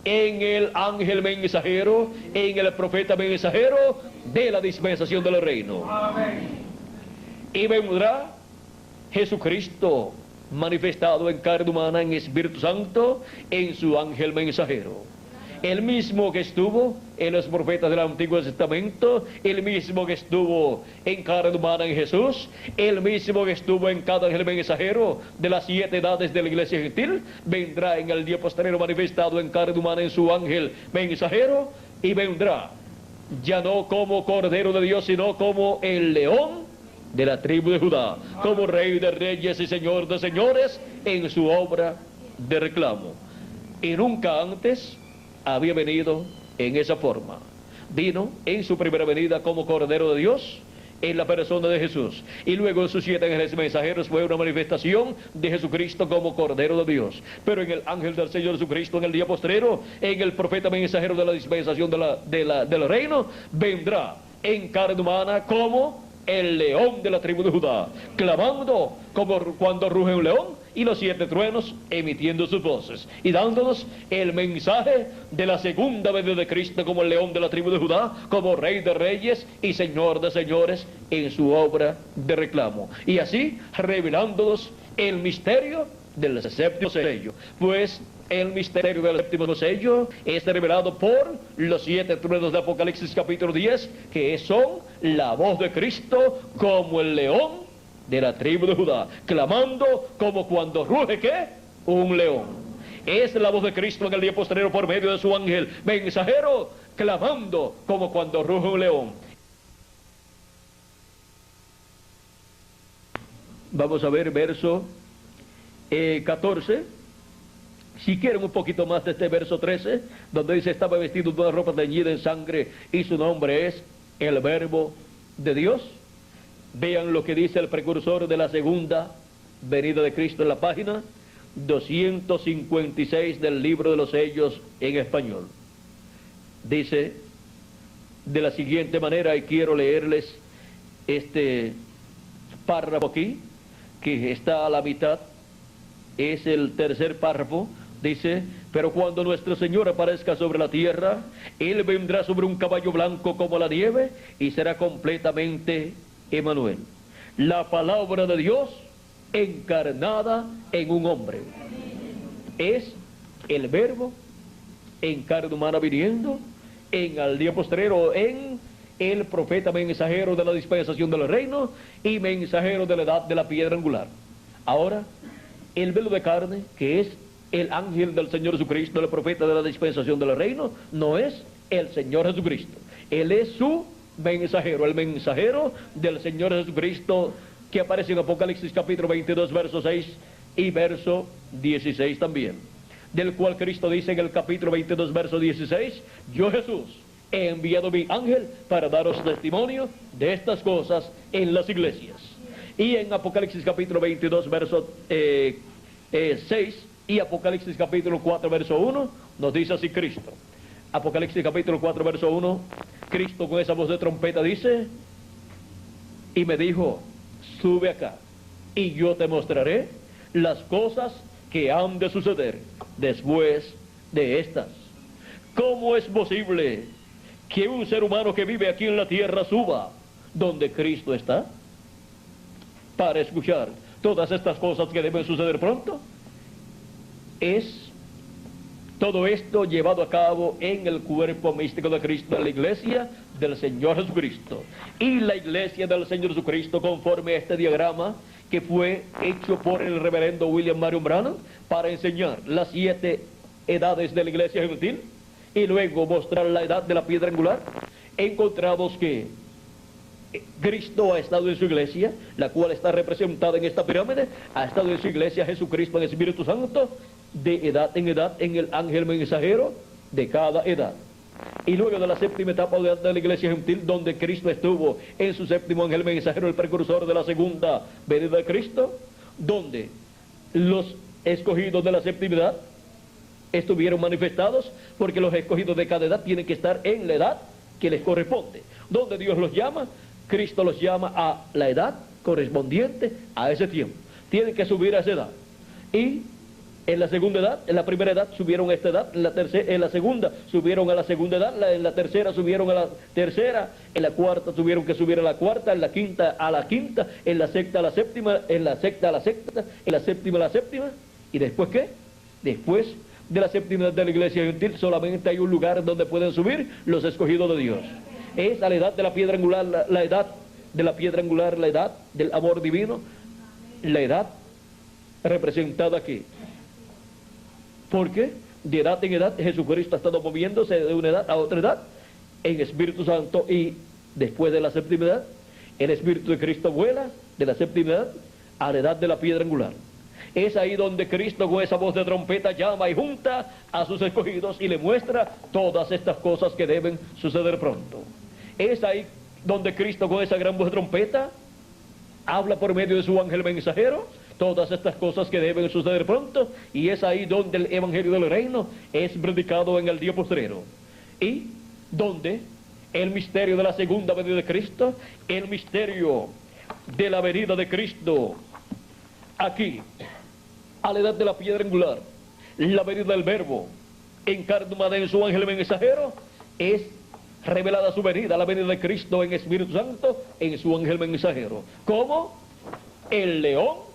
en el ángel mensajero, en el profeta mensajero de la dispensación del reino. Amén. Y vendrá Jesucristo manifestado en carne humana, en Espíritu Santo, en su ángel mensajero. El mismo que estuvo en los profetas del Antiguo Testamento, el mismo que estuvo en carne humana en Jesús, el mismo que estuvo en cada ángel mensajero de las 7 edades de la iglesia gentil, vendrá en el día postrero manifestado en carne humana en su ángel mensajero, y vendrá ya no como Cordero de Dios, sino como el león de la tribu de Judá, como Rey de reyes y Señor de señores en su obra de reclamo. Y nunca antes había venido en esa forma. Vino en su primera venida como Cordero de Dios en la persona de Jesús, y luego en sus 7 ángeles mensajeros fue una manifestación de Jesucristo como Cordero de Dios. Pero en el ángel del Señor Jesucristo en el día postrero, en el profeta mensajero de la dispensación del reino, vendrá en carne humana como el león de la tribu de Judá, clamando como cuando ruge un león, y los 7 truenos emitiendo sus voces, y dándonos el mensaje de la segunda venida de Cristo como el león de la tribu de Judá, como Rey de reyes y Señor de señores en su obra de reclamo, y así revelándonos el misterio del séptimo sello. Pues el misterio del séptimo sello es revelado por los 7 truenos de Apocalipsis capítulo 10, que son la voz de Cristo como el león de la tribu de Judá, clamando como cuando ruge, ¿qué? Un león. Es la voz de Cristo en el día postrero por medio de su ángel mensajero, clamando como cuando ruge un león. Vamos a ver verso 14. Si quieren un poquito más de este verso 13, donde dice: estaba vestido de una ropa teñida en sangre, y su nombre es el Verbo de Dios. Vean lo que dice el precursor de la segunda venida de Cristo en la página 256 del libro de los sellos en español. Dice de la siguiente manera, y quiero leerles este párrafo aquí, que está a la mitad, es el tercer párrafo. Dice: pero cuando nuestro Señor aparezca sobre la tierra, Él vendrá sobre un caballo blanco como la nieve, y será completamente Emmanuel, la palabra de Dios encarnada en un hombre. Es el Verbo en carne humana viniendo en el día postrero en el profeta mensajero de la dispensación del reino y mensajero de la edad de la piedra angular. Ahora, el velo de carne, que es el ángel del Señor Jesucristo, el profeta de la dispensación del reino, no es el Señor Jesucristo. Él es su mensajero, el mensajero del Señor Jesucristo, que aparece en Apocalipsis capítulo 22, verso 6 y verso 16 también, del cual Cristo dice en el capítulo 22, verso 16: yo, Jesús, he enviado mi ángel para daros testimonio de estas cosas en las iglesias. Y en Apocalipsis capítulo 22, verso 6 y Apocalipsis capítulo 4, verso 1, nos dice así Cristo. Apocalipsis capítulo 4, verso 1, Cristo con esa voz de trompeta dice: y me dijo: sube acá, y yo te mostraré las cosas que han de suceder después de estas. ¿Cómo es posible que un ser humano que vive aquí en la tierra suba donde Cristo está para escuchar todas estas cosas que deben suceder pronto? Es todo esto llevado a cabo en el cuerpo místico de Cristo, en la iglesia del Señor Jesucristo. Y la iglesia del Señor Jesucristo, conforme a este diagrama que fue hecho por el reverendo William Marion Branham para enseñar las 7 edades de la iglesia gentil y luego mostrar la edad de la piedra angular, encontramos que Cristo ha estado en su iglesia, la cual está representada en esta pirámide, ha estado en su iglesia Jesucristo en el Espíritu Santo, de edad en el ángel mensajero de cada edad. Y luego de la séptima etapa de la iglesia gentil, donde Cristo estuvo en su séptimo ángel mensajero, el precursor de la segunda venida de Cristo, donde los escogidos de la séptima edad estuvieron manifestados, porque los escogidos de cada edad tienen que estar en la edad que les corresponde. Donde Dios los llama, Cristo los llama a la edad correspondiente a ese tiempo. Tienen que subir a esa edad. Y en la segunda edad, en la primera edad subieron a esta edad, en la segunda subieron a la segunda edad, en la tercera subieron a la tercera, en la cuarta tuvieron que subir a la cuarta, en la quinta a la quinta, en la sexta a la séptima, en la sexta a la sexta, en la séptima a la séptima. ¿Y después qué? Después de la séptima edad de la iglesia gentil solamente hay un lugar donde pueden subir los escogidos de Dios. Es a la edad de la piedra angular, la edad de la piedra angular, la edad del amor divino, la edad representada aquí. Porque de edad en edad Jesucristo ha estado moviéndose de una edad a otra edad en Espíritu Santo, y después de la séptima edad el Espíritu de Cristo vuela de la séptima edad a la edad de la piedra angular. Es ahí donde Cristo con esa voz de trompeta llama y junta a sus escogidos y le muestra todas estas cosas que deben suceder pronto. Es ahí donde Cristo con esa gran voz de trompeta habla por medio de su ángel mensajero todas estas cosas que deben suceder pronto, y es ahí donde el evangelio del reino es predicado en el día postrero, y donde el misterio de la segunda venida de Cristo, el misterio de la venida de Cristo aquí a la edad de la piedra angular, la venida del verbo encarnado en su ángel mensajero, es revelada su venida, la venida de Cristo en Espíritu Santo en su ángel mensajero, como el león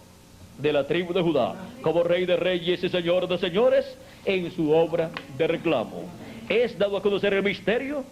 de la tribu de Judá, como rey de reyes y señor de señores en su obra de reclamo. Es dado a conocer el misterio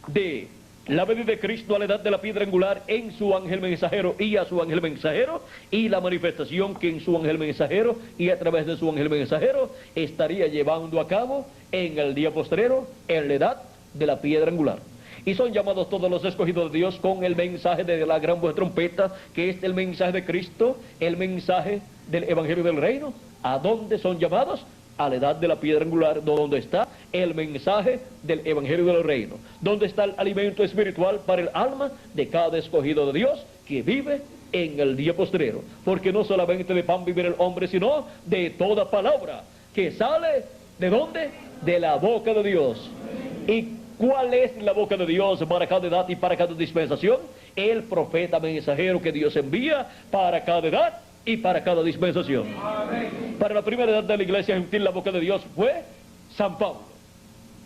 de la venida de Cristo a la edad de la piedra angular en su ángel mensajero y a su ángel mensajero, y la manifestación que en su ángel mensajero y a través de su ángel mensajero estaría llevando a cabo en el día postrero en la edad de la piedra angular. Y son llamados todos los escogidos de Dios con el mensaje de la gran voz de trompeta, que es el mensaje de Cristo, el mensaje del evangelio del reino. ¿A dónde son llamados? A la edad de la piedra angular, donde está el mensaje del evangelio del reino, donde está el alimento espiritual para el alma de cada escogido de Dios que vive en el día postrero. Porque no solamente de pan vive el hombre, sino de toda palabra que sale, ¿de dónde? De la boca de Dios. ¿Y cuál es la boca de Dios para cada edad y para cada dispensación? El profeta mensajero que Dios envía para cada edad y para cada dispensación. Amén. Para la primera edad de la iglesia gentil, la boca de Dios fue San Pablo,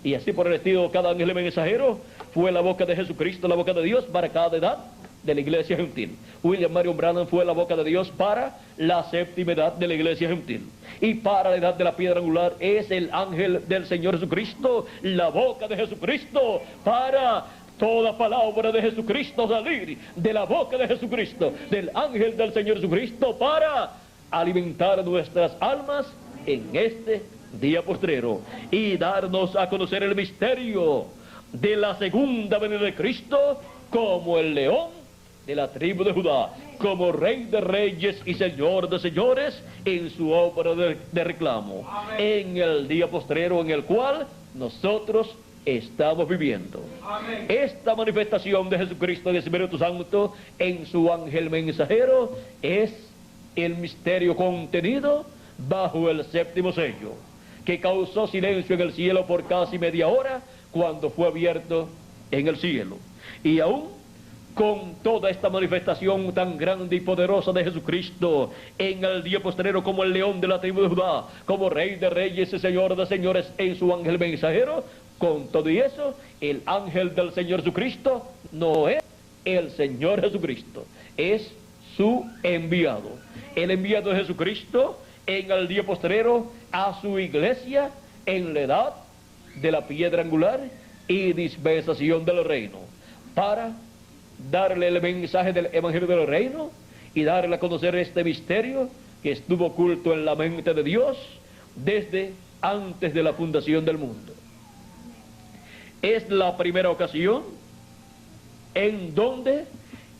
y así por el estilo cada ángel mensajero fue la boca de Jesucristo, la boca de Dios para cada edad de la iglesia gentil. William Marion Branham fue la boca de Dios para la séptima edad de la iglesia gentil, y para la edad de la piedra angular es el ángel del Señor Jesucristo, la boca de Jesucristo para toda palabra de Jesucristo salir de la boca de Jesucristo, del ángel del Señor Jesucristo, para alimentar nuestras almas en este día postrero y darnos a conocer el misterio de la segunda venida de Cristo como el león de la tribu de Judá, como rey de reyes y señor de señores en su obra de reclamo. Amén. En el día postrero en el cual nosotros estamos viviendo. Amén. Esta manifestación de Jesucristo en el Espíritu Santo en su ángel mensajero es el misterio contenido bajo el séptimo sello, que causó silencio en el cielo por casi media hora cuando fue abierto en el cielo. Y aún con toda esta manifestación tan grande y poderosa de Jesucristo en el día postrero como el león de la tribu de Judá, como rey de reyes y señor de señores en su ángel mensajero, con todo y eso, el ángel del Señor Jesucristo no es el Señor Jesucristo, es su enviado. El enviado de Jesucristo en el día postrero a su iglesia en la edad de la piedra angular y dispensación del reino, para darle el mensaje del evangelio del reino y darle a conocer este misterio que estuvo oculto en la mente de Dios desde antes de la fundación del mundo. Es la primera ocasión en donde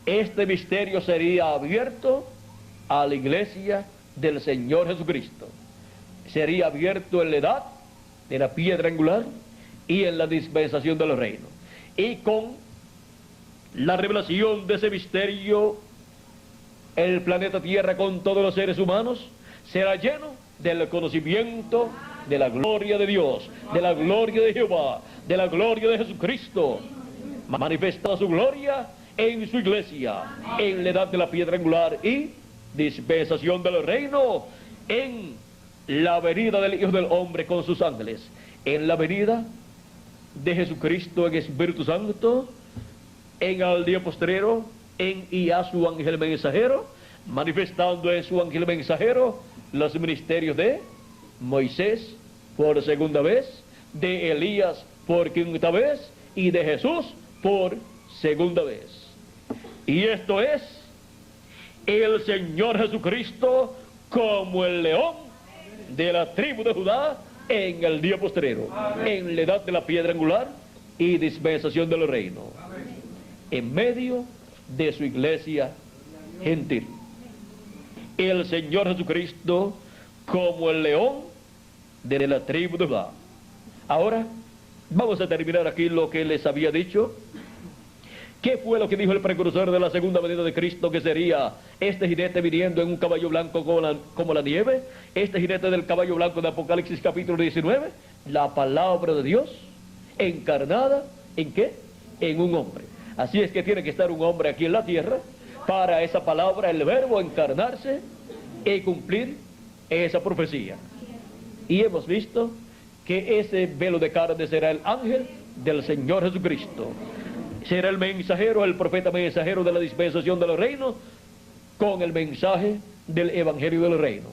este misterio sería abierto a la iglesia del Señor Jesucristo. Sería abierto en la edad de la piedra angular y en la dispensación del reino. Y con la revelación de ese misterio, el planeta Tierra con todos los seres humanos será lleno del conocimiento de la gloria de Dios, de la gloria de Jehová, de la gloria de Jesucristo, manifestada su gloria en su iglesia, en la edad de la piedra angular y dispensación del reino, en la venida del Hijo del Hombre con sus ángeles, en la venida de Jesucristo en Espíritu Santo, en el día postrero, y a su ángel mensajero, manifestando en su ángel mensajero los ministerios de Moisés por segunda vez, de Elías por quinta vez y de Jesús por segunda vez. Y esto es el Señor Jesucristo como el león de la tribu de Judá en el día postrero, en la edad de la piedra angular y dispensación del reino, en medio de su iglesia gentil. El Señor Jesucristo como el león de la tribu de Judá. Ahora vamos a terminar aquí lo que les había dicho. ¿Qué fue lo que dijo el precursor de la segunda venida de Cristo, que sería este jinete viniendo en un caballo blanco como la nieve? Este jinete del caballo blanco de Apocalipsis capítulo 19, la palabra de Dios encarnada, ¿en qué? En un hombre. Así es que tiene que estar un hombre aquí en la tierra para esa palabra, el verbo, encarnarse y cumplir esa profecía. Y hemos visto que ese velo de carne será el ángel del Señor Jesucristo. Será el mensajero, el profeta mensajero de la dispensación del reino, con el mensaje del evangelio del reino.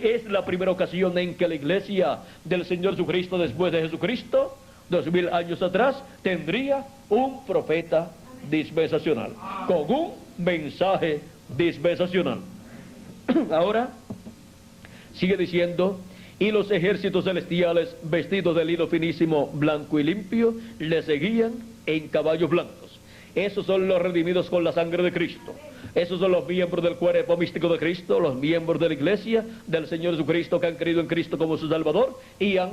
Es la primera ocasión en que la iglesia del Señor Jesucristo, después de Jesucristo, 2000 años atrás, tendría un profeta dispensacional, con un mensaje dispensacional. Ahora, sigue diciendo: y los ejércitos celestiales, vestidos de lino finísimo, blanco y limpio, le seguían en caballos blancos. Esos son los redimidos con la sangre de Cristo. Esos son los miembros del cuerpo místico de Cristo, los miembros de la iglesia del Señor Jesucristo, que han creído en Cristo como su Salvador y han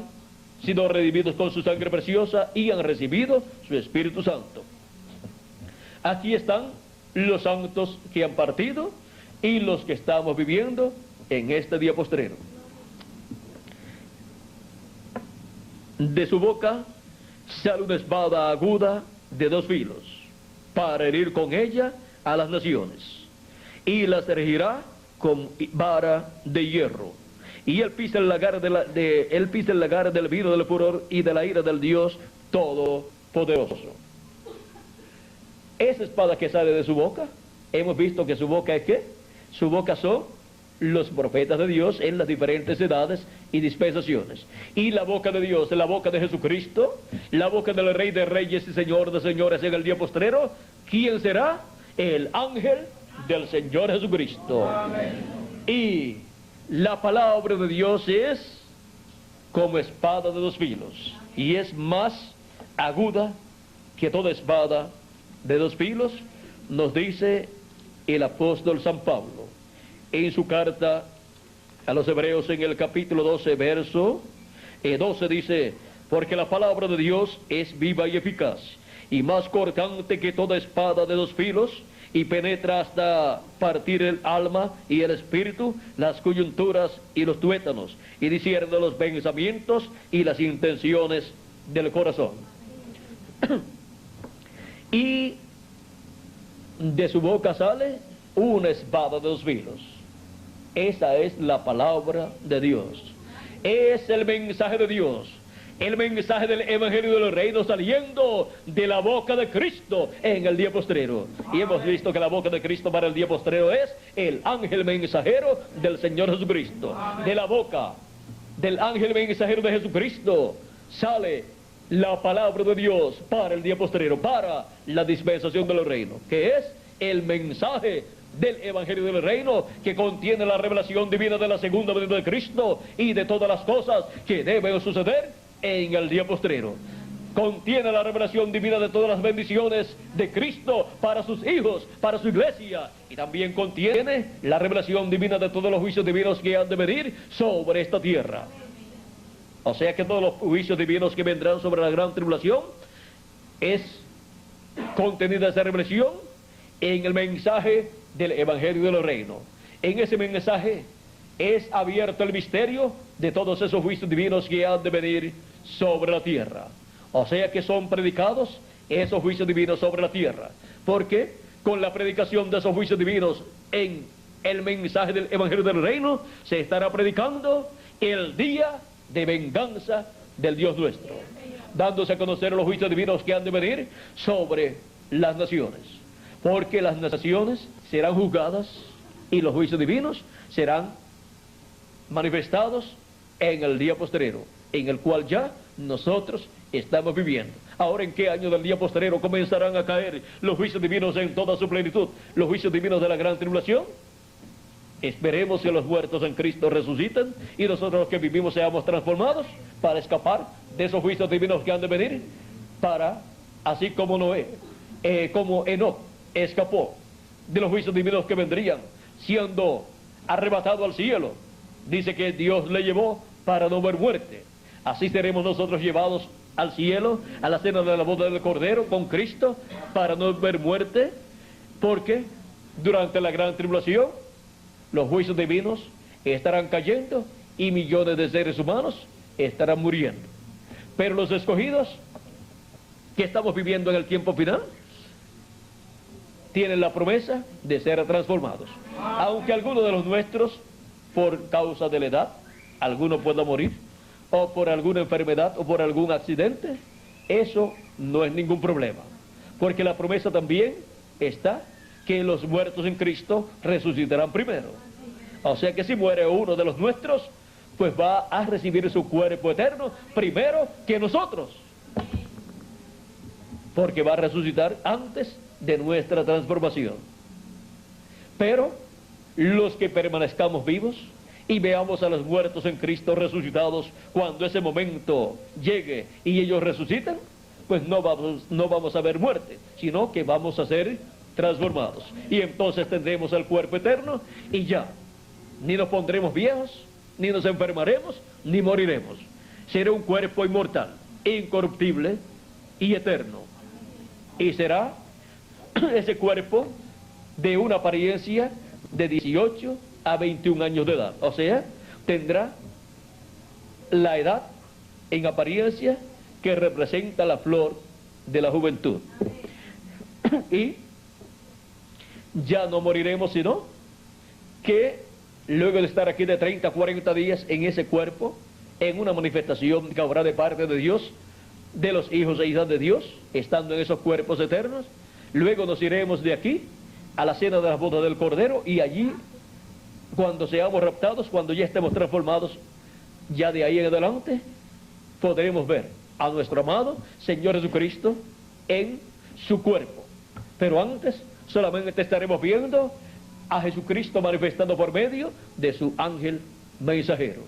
sido redimidos con su sangre preciosa y han recibido su Espíritu Santo. Aquí están los santos que han partido y los que estamos viviendo en este día postrero. De su boca sale una espada aguda de 2 filos, para herir con ella a las naciones, y las regirá con vara de hierro. Y él pisa el lagar del vino del furor y de la ira del Dios Todopoderoso. Esa espada que sale de su boca, hemos visto que su boca es ¿qué? Su boca son los profetas de Dios en las diferentes edades y dispensaciones. Y la boca de Dios, la boca de Jesucristo, la boca del Rey de Reyes y Señor de Señores en el día postrero, ¿quién será? El ángel del Señor Jesucristo. Amén. Y la palabra de Dios es como espada de 2 filos, y es más aguda que toda espada de 2 filos, nos dice el apóstol San Pablo en su carta a los Hebreos, en el capítulo 12, verso 12, dice: porque la palabra de Dios es viva y eficaz, y más cortante que toda espada de 2 filos, y penetra hasta partir el alma y el espíritu, las coyunturas y los tuétanos, y discierne los pensamientos y las intenciones del corazón. Y de su boca sale una espada de 2 filos. Esa es la palabra de Dios. Es el mensaje de Dios el mensaje del Evangelio del Reino saliendo de la boca de Cristo en el día postrero. Y hemos visto que la boca de Cristo para el día postrero es el ángel mensajero del Señor Jesucristo. De la boca del ángel mensajero de Jesucristo sale la palabra de Dios para el día postrero, para la dispensación del reino, que es el mensaje del Evangelio del Reino, que contiene la revelación divina de la segunda venida de Cristo y de todas las cosas que deben suceder en el día postrero. Contiene la revelación divina de todas las bendiciones de Cristo para sus hijos, para su iglesia, y también contiene la revelación divina de todos los juicios divinos que han de venir sobre esta tierra. O sea que todos los juicios divinos que vendrán sobre la gran tribulación es contenida esa revelación en el mensaje del Evangelio del Reino. En ese mensaje es abierto el misterio de todos esos juicios divinos que han de venir sobre la tierra. O sea que son predicados esos juicios divinos sobre la tierra, porque con la predicación de esos juicios divinos en el mensaje del Evangelio del Reino se estará predicando el día de venganza del Dios nuestro, dándose a conocer los juicios divinos que han de venir sobre las naciones, porque las naciones serán juzgadas y los juicios divinos serán manifestados en el día postrero, en el cual ya nosotros estamos viviendo. Ahora, ¿en qué año del día postrero comenzarán a caer los juicios divinos en toda su plenitud? Los juicios divinos de la gran tribulación. Esperemos que los muertos en Cristo resuciten y nosotros los que vivimos seamos transformados para escapar de esos juicios divinos que han de venir, para, así como Noé, como Enoc escapó de los juicios divinos que vendrían, siendo arrebatado al cielo. Dice que Dios le llevó para no ver muerte. Así seremos nosotros llevados al cielo, a la cena de la boda del Cordero con Cristo, para no ver muerte, porque durante la gran tribulación los juicios divinos estarán cayendo y millones de seres humanos estarán muriendo. Pero los escogidos, que estamos viviendo en el tiempo final, tienen la promesa de ser transformados. Aunque algunos de los nuestros, por causa de la edad, alguno pueda morir, o por alguna enfermedad, o por algún accidente, eso no es ningún problema, porque la promesa también está que los muertos en Cristo resucitarán primero. O sea que si muere uno de los nuestros, pues va a recibir su cuerpo eterno primero que nosotros, porque va a resucitar antes de nuestra transformación. Pero los que permanezcamos vivos y veamos a los muertos en Cristo resucitados cuando ese momento llegue y ellos resucitan, pues no vamos a ver muerte, sino que vamos a ser transformados. Y entonces tendremos el cuerpo eterno y ya, ni nos pondremos viejos, ni nos enfermaremos, ni moriremos. Será un cuerpo inmortal, incorruptible y eterno. Y será ese cuerpo de una apariencia de 18 a 21 años de edad. O sea, tendrá la edad en apariencia que representa la flor de la juventud. Y ya no moriremos, sino que luego de estar aquí de 30 a 40 días en ese cuerpo, en una manifestación que habrá de parte de Dios, de los hijos e hijas de Dios, estando en esos cuerpos eternos, luego nos iremos de aquí a la cena de las bodas del Cordero, y allí, cuando seamos raptados, cuando ya estemos transformados, ya de ahí en adelante, podremos ver a nuestro amado Señor Jesucristo en su cuerpo. Pero antes solamente estaremos viendo a Jesucristo manifestado por medio de su ángel mensajero.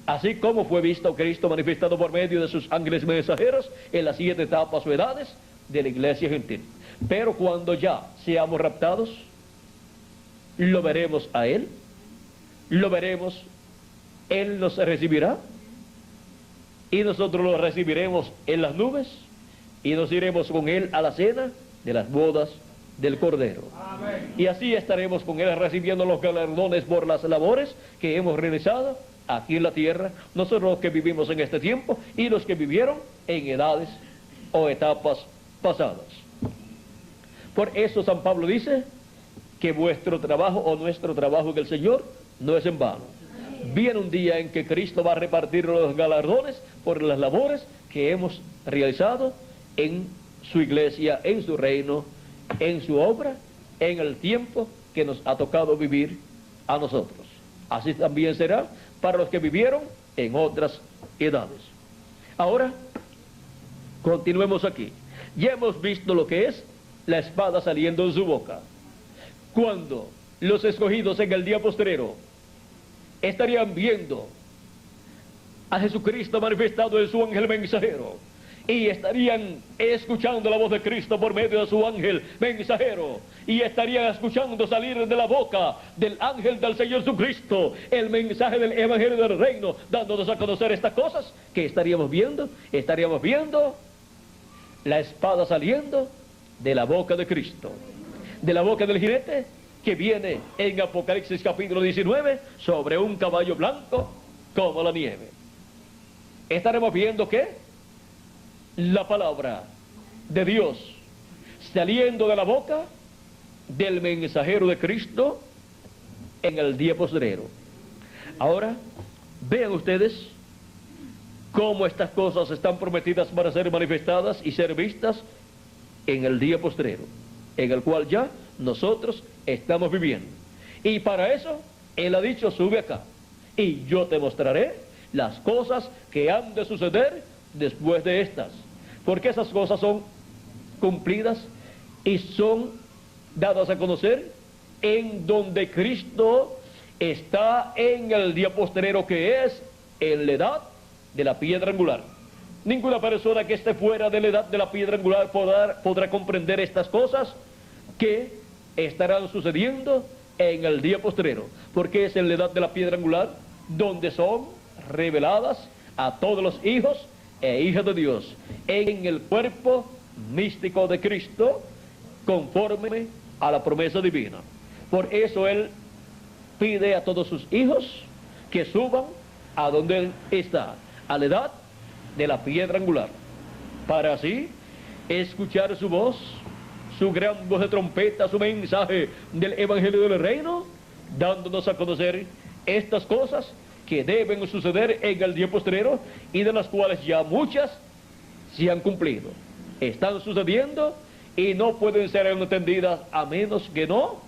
Así como fue visto Cristo manifestado por medio de sus ángeles mensajeros en las 7 etapas o edades de la iglesia gentil. Pero cuando ya seamos raptados, lo veremos a Él, lo veremos, Él nos recibirá, y nosotros lo recibiremos en las nubes, y nos iremos con Él a la cena de las bodas del Cordero. Amén. Y así estaremos con Él recibiendo los galardones por las labores que hemos realizado aquí en la tierra, nosotros los que vivimos en este tiempo y los que vivieron en edades o etapas pasadas. Por eso San Pablo dice que vuestro trabajo o nuestro trabajo en el Señor no es en vano. Viene un día en que Cristo va a repartir los galardones por las labores que hemos realizado en su iglesia, en su reino, en su obra, en el tiempo que nos ha tocado vivir a nosotros. Así también será para los que vivieron en otras edades. Ahora, continuemos aquí. Ya hemos visto lo que es la espada saliendo de su boca. Cuando los escogidos en el día postrero estarían viendo a Jesucristo manifestado en su ángel mensajero, y estarían escuchando la voz de Cristo por medio de su ángel mensajero, y estarían escuchando salir de la boca del ángel del Señor Jesucristo el mensaje del Evangelio del Reino, dándonos a conocer estas cosas que estaríamos viendo la espada saliendo de la boca de Cristo, de la boca del jinete que viene en Apocalipsis capítulo 19 sobre un caballo blanco como la nieve. Estaremos viendo que la palabra de Dios saliendo de la boca del mensajero de Cristo en el día postrero. Ahora, vean ustedes cómo estas cosas están prometidas para ser manifestadas y ser vistas en el día postrero, en el cual ya nosotros estamos viviendo. Y para eso, Él ha dicho, sube acá, y yo te mostraré las cosas que han de suceder después de estas. Porque esas cosas son cumplidas y son dadas a conocer en donde Cristo está en el día postrero, que es en la edad de la piedra angular. Ninguna persona que esté fuera de la edad de la piedra angular podrá comprender estas cosas que estarán sucediendo en el día postrero, porque es en la edad de la piedra angular donde son reveladas a todos los hijos e hijas de Dios en el cuerpo místico de Cristo, conforme a la promesa divina. Por eso Él pide a todos sus hijos que suban a donde Él está, a la edad de la piedra angular, para así escuchar su voz, su gran voz de trompeta, su mensaje del Evangelio del Reino, dándonos a conocer estas cosas que deben suceder en el día postrero, y de las cuales ya muchas se han cumplido, están sucediendo y no pueden ser entendidas a menos que no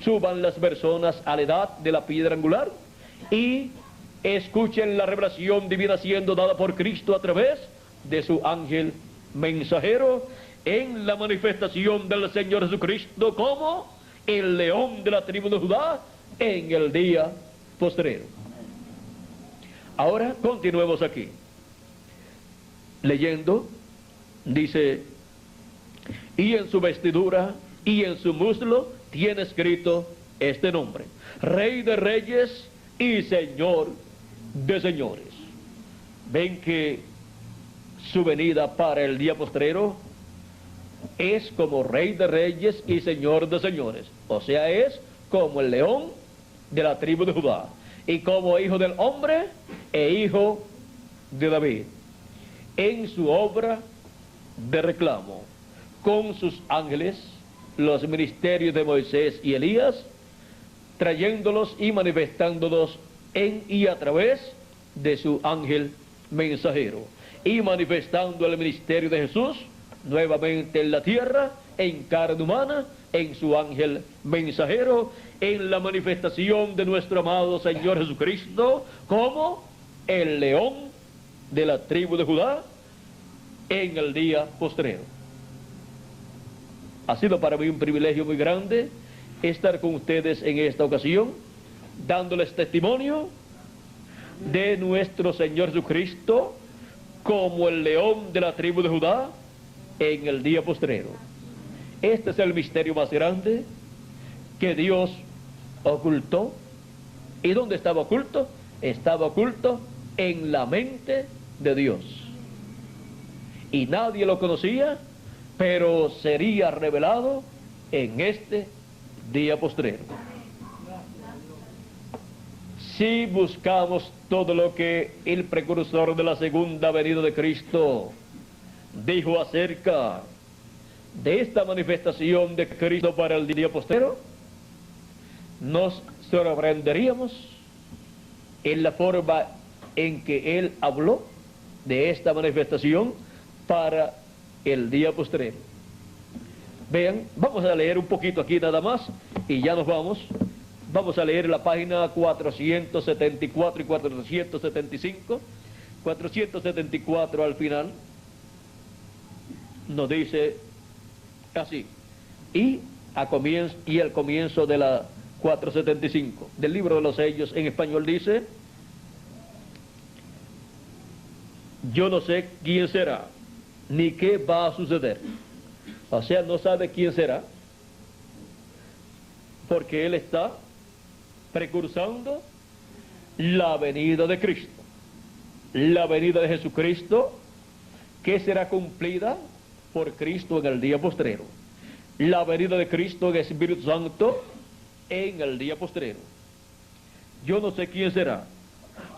suban las personas a la edad de la piedra angular y escuchen la revelación divina siendo dada por Cristo a través de su ángel mensajero en la manifestación del Señor Jesucristo como el león de la tribu de Judá en el día postrero. Ahora continuemos aquí leyendo. Dice, y en su vestidura y en su muslo tiene escrito este nombre: Rey de Reyes y Señor de Señores. Ven que su venida para el día postrero es como Rey de Reyes y Señor de Señores, o sea, es como el león de la tribu de Judá, y como hijo del hombre e hijo de David, en su obra de reclamo, con sus ángeles, los ministerios de Moisés y Elías, trayéndolos y manifestándolos en y a través de su ángel mensajero, y manifestando el ministerio de Jesús nuevamente en la tierra, en carne humana, en su ángel mensajero, en la manifestación de nuestro amado Señor Jesucristo como el león de la tribu de Judá en el día postrero. Ha sido para mí un privilegio muy grande estar con ustedes en esta ocasión, dándoles testimonio de nuestro Señor Jesucristo como el león de la tribu de Judá en el día postrero. Este es el misterio más grande que Dios ocultó. ¿Y dónde estaba oculto? Estaba oculto en la mente de Dios, y nadie lo conocía, pero sería revelado en este día postrero. Si buscamos todo lo que el precursor de la segunda venida de Cristo dijo acerca de esta manifestación de Cristo para el día postrero, nos sorprenderíamos en la forma en que Él habló de esta manifestación para el día postrero. Vean, vamos a leer un poquito aquí nada más y ya nos vamos. Vamos a leer la página 474 y 475. 474 al final nos dice así. Y el comienzo de la 475 del libro de los sellos en español dice: yo no sé quién será, ni qué va a suceder. O sea, no sabe quién será, porque Él está precursando la venida de Cristo. La venida de Jesucristo, que será cumplida por Cristo en el día postrero. La venida de Cristo en el Espíritu Santo en el día postrero. Yo no sé quién será.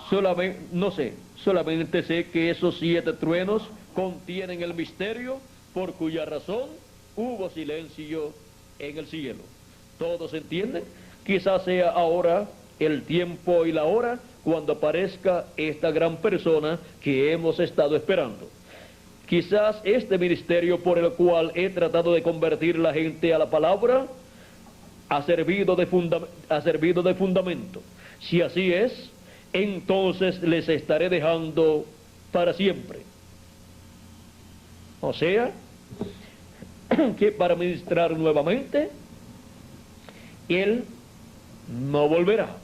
Solamente sé que esos 7 truenos contienen el misterio por cuya razón hubo silencio en el cielo. ¿Todos entienden? Quizás sea ahora el tiempo y la hora cuando aparezca esta gran persona que hemos estado esperando. Quizás este ministerio por el cual he tratado de convertir la gente a la palabra ha servido de fundamento. Si así es, entonces les estaré dejando para siempre. O sea, que para ministrar nuevamente, Él no volverá.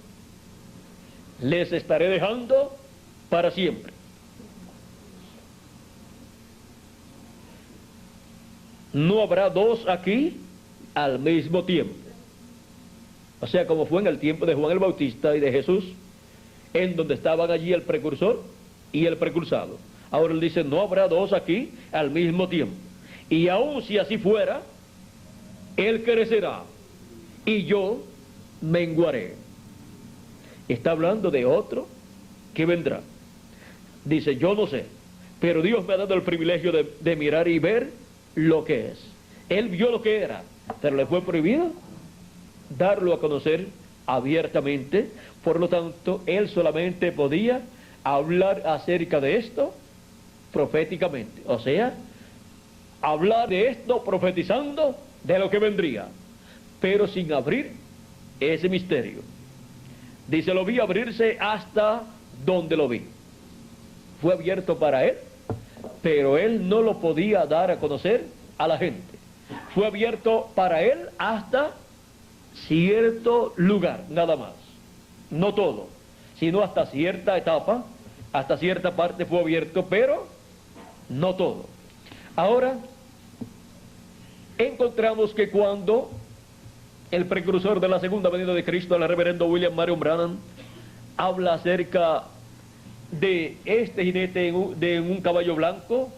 Les estaré dejando para siempre. No habrá 2 aquí al mismo tiempo. O sea, como fue en el tiempo de Juan el Bautista y de Jesús, en donde estaban allí el precursor y el precursado. Ahora Él dice, no habrá 2 aquí al mismo tiempo. Y aun si así fuera, Él crecerá y yo menguaré. Está hablando de otro que vendrá. Dice, yo no sé, pero Dios me ha dado el privilegio de mirar y ver lo que es. Él vio lo que era, pero le fue prohibido darlo a conocer abiertamente. Por lo tanto, Él solamente podía hablar acerca de esto proféticamente. O sea, hablar de esto profetizando de lo que vendría, pero sin abrir ese misterio. Dice, lo vi abrirse hasta donde lo vi. Fue abierto para Él, pero Él no lo podía dar a conocer a la gente. Fue abierto para Él hasta cierto lugar, nada más. No todo, sino hasta cierta etapa, hasta cierta parte fue abierto, pero no todo. Ahora, encontramos que cuando el precursor de la segunda venida de Cristo, el reverendo William Marion Branham, habla acerca de este jinete de un caballo blanco,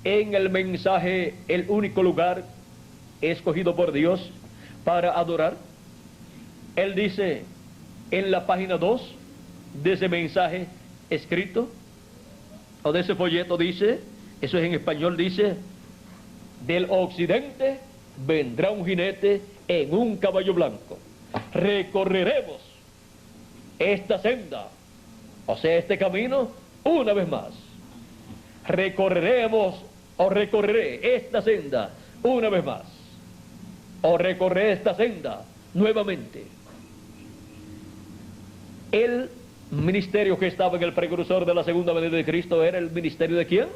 en el mensaje, el único lugar escogido por Dios para adorar, él dice en la página 2 de ese mensaje escrito, o de ese folleto, dice, eso es en español, dice, del occidente vendrá un jinete en un caballo blanco. Recorreremos esta senda, o sea, este camino, una vez más. Recorreremos, o recorreré esta senda una vez más, o recorreré esta senda nuevamente. El ministerio que estaba en el precursor de la segunda venida de Cristo era el ministerio ¿de quién?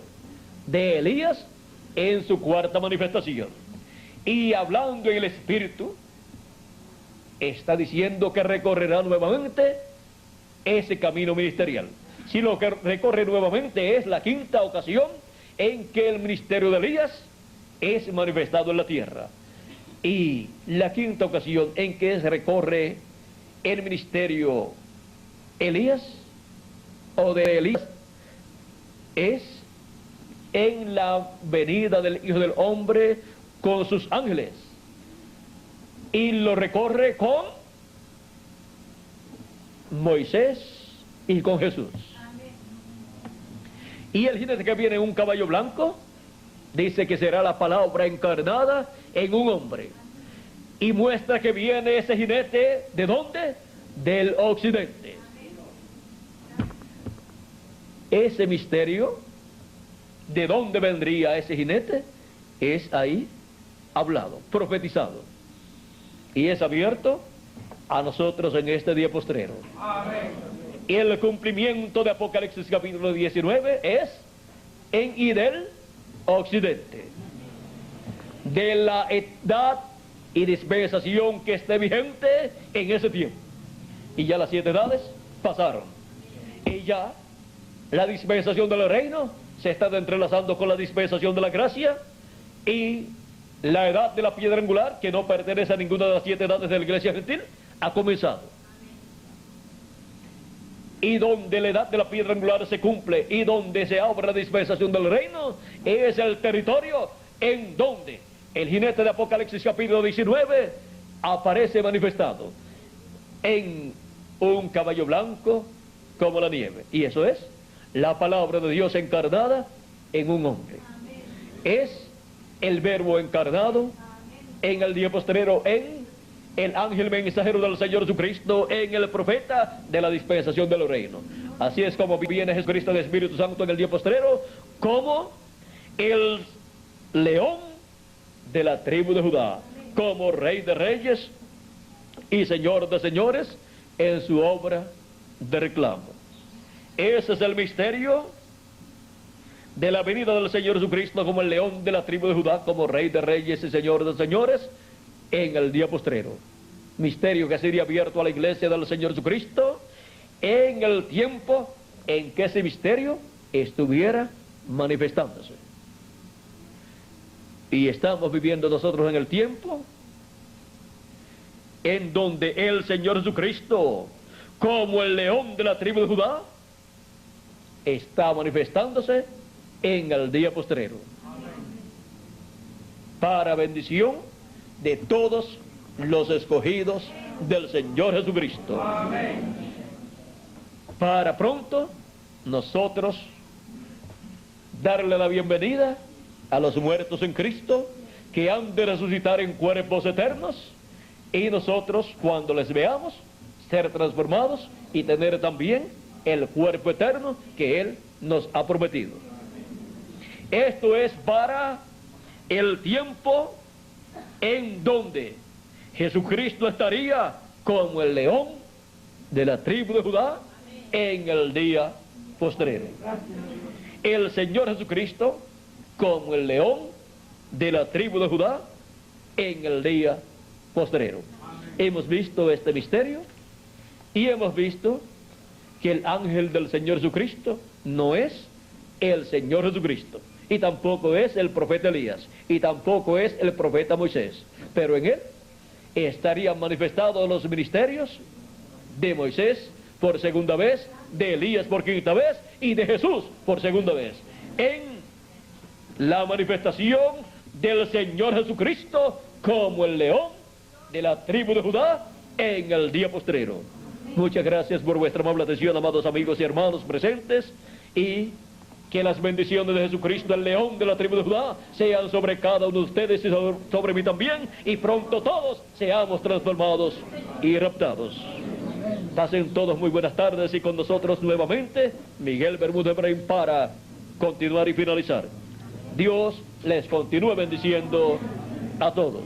De Elías en su 4ª manifestación. Y hablando en el Espíritu, está diciendo que recorrerá nuevamente ese camino ministerial. Si lo que recorre nuevamente es la 5ª ocasión en que el ministerio de Elías es manifestado en la tierra. Y la 5ª ocasión en que se recorre el ministerio Elías o de Elías es en la venida del Hijo del Hombre con sus ángeles, y lo recorre con Moisés y con Jesús. Y el jinete que viene en un caballo blanco dice que será la palabra encarnada en un hombre, y muestra que viene ese jinete ¿de dónde? Del occidente. ese misterio, de dónde vendría ese jinete, es ahí hablado, profetizado, y es abierto a nosotros en este día postrero. Amén. Y el cumplimiento de Apocalipsis capítulo 19 es en y del occidente, de la edad y dispensación que esté vigente en ese tiempo. Y ya las 7 edades pasaron, y ya la dispensación del reino se está entrelazando con la dispensación de la gracia, y la edad de la piedra angular, que no pertenece a ninguna de las 7 edades de la iglesia gentil, ha comenzado. Y donde la edad de la piedra angular se cumple y donde se abre la dispensación del reino, es el territorio en donde el jinete de Apocalipsis capítulo 19 aparece manifestado en un caballo blanco como la nieve. Y eso es la palabra de Dios encarnada en un hombre. Es el verbo encarnado en el día postrero, en el ángel mensajero del Señor Jesucristo, en el profeta de la dispensación del reino. Así es como viene Jesucristo, el Espíritu Santo, en el día postrero, como el león de la tribu de Judá, como Rey de reyes y Señor de señores en su obra de reclamo. Ese es el misterio de la venida del Señor Jesucristo como el león de la tribu de Judá, como Rey de reyes y Señor de señores en el día postrero. Misterio que sería abierto a la iglesia del Señor Jesucristo en el tiempo en que ese misterio estuviera manifestándose. Y estamos viviendo nosotros en el tiempo en donde el Señor Jesucristo, como el león de la tribu de Judá, está manifestándose en el día postrero. Para bendición de todos los escogidos del Señor Jesucristo. Amén. Para pronto nosotros darle la bienvenida a los muertos en Cristo, que han de resucitar en cuerpos eternos, y nosotros, cuando les veamos, ser transformados y tener también el cuerpo eterno que Él nos ha prometido. Esto es para el tiempo en donde Jesucristo estaría como el león de la tribu de Judá en el día postrero. El Señor Jesucristo como el león de la tribu de Judá en el día postrero. Hemos visto este misterio y hemos visto que el ángel del Señor Jesucristo no es el Señor Jesucristo, y tampoco es el profeta Elías, y tampoco es el profeta Moisés, pero en él estarían manifestados los ministerios de Moisés por segunda vez, de Elías por quinta vez y de Jesús por segunda vez, en la manifestación del Señor Jesucristo como el león de la tribu de Judá en el día postrero. Muchas gracias por vuestra amable atención, amados amigos y hermanos presentes, y que las bendiciones de Jesucristo, el león de la tribu de Judá, sean sobre cada uno de ustedes y sobre mí también, y pronto todos seamos transformados y raptados. Pasen todos muy buenas tardes, y con nosotros nuevamente Miguel Bermúdez Brahim para continuar y finalizar. Dios les continúe bendiciendo a todos.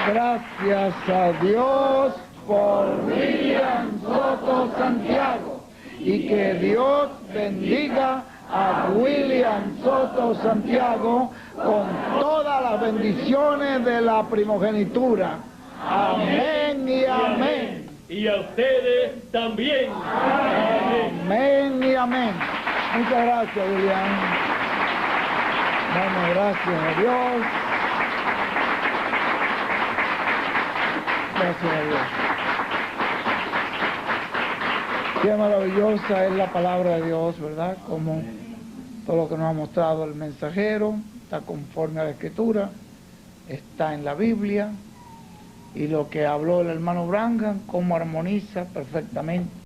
Gracias a Dios por William Soto Santiago, y que Dios bendiga a William Soto Santiago con todas las bendiciones de la primogenitura. Amén y amén. Y a ustedes también. Amén y amén. Muchas gracias, William. Damos gracias a Dios. Gracias a Dios. Qué maravillosa es la palabra de Dios, ¿verdad? Como todo lo que nos ha mostrado el mensajero está conforme a la Escritura, está en la Biblia, y lo que habló el hermano Branham, cómo armoniza perfectamente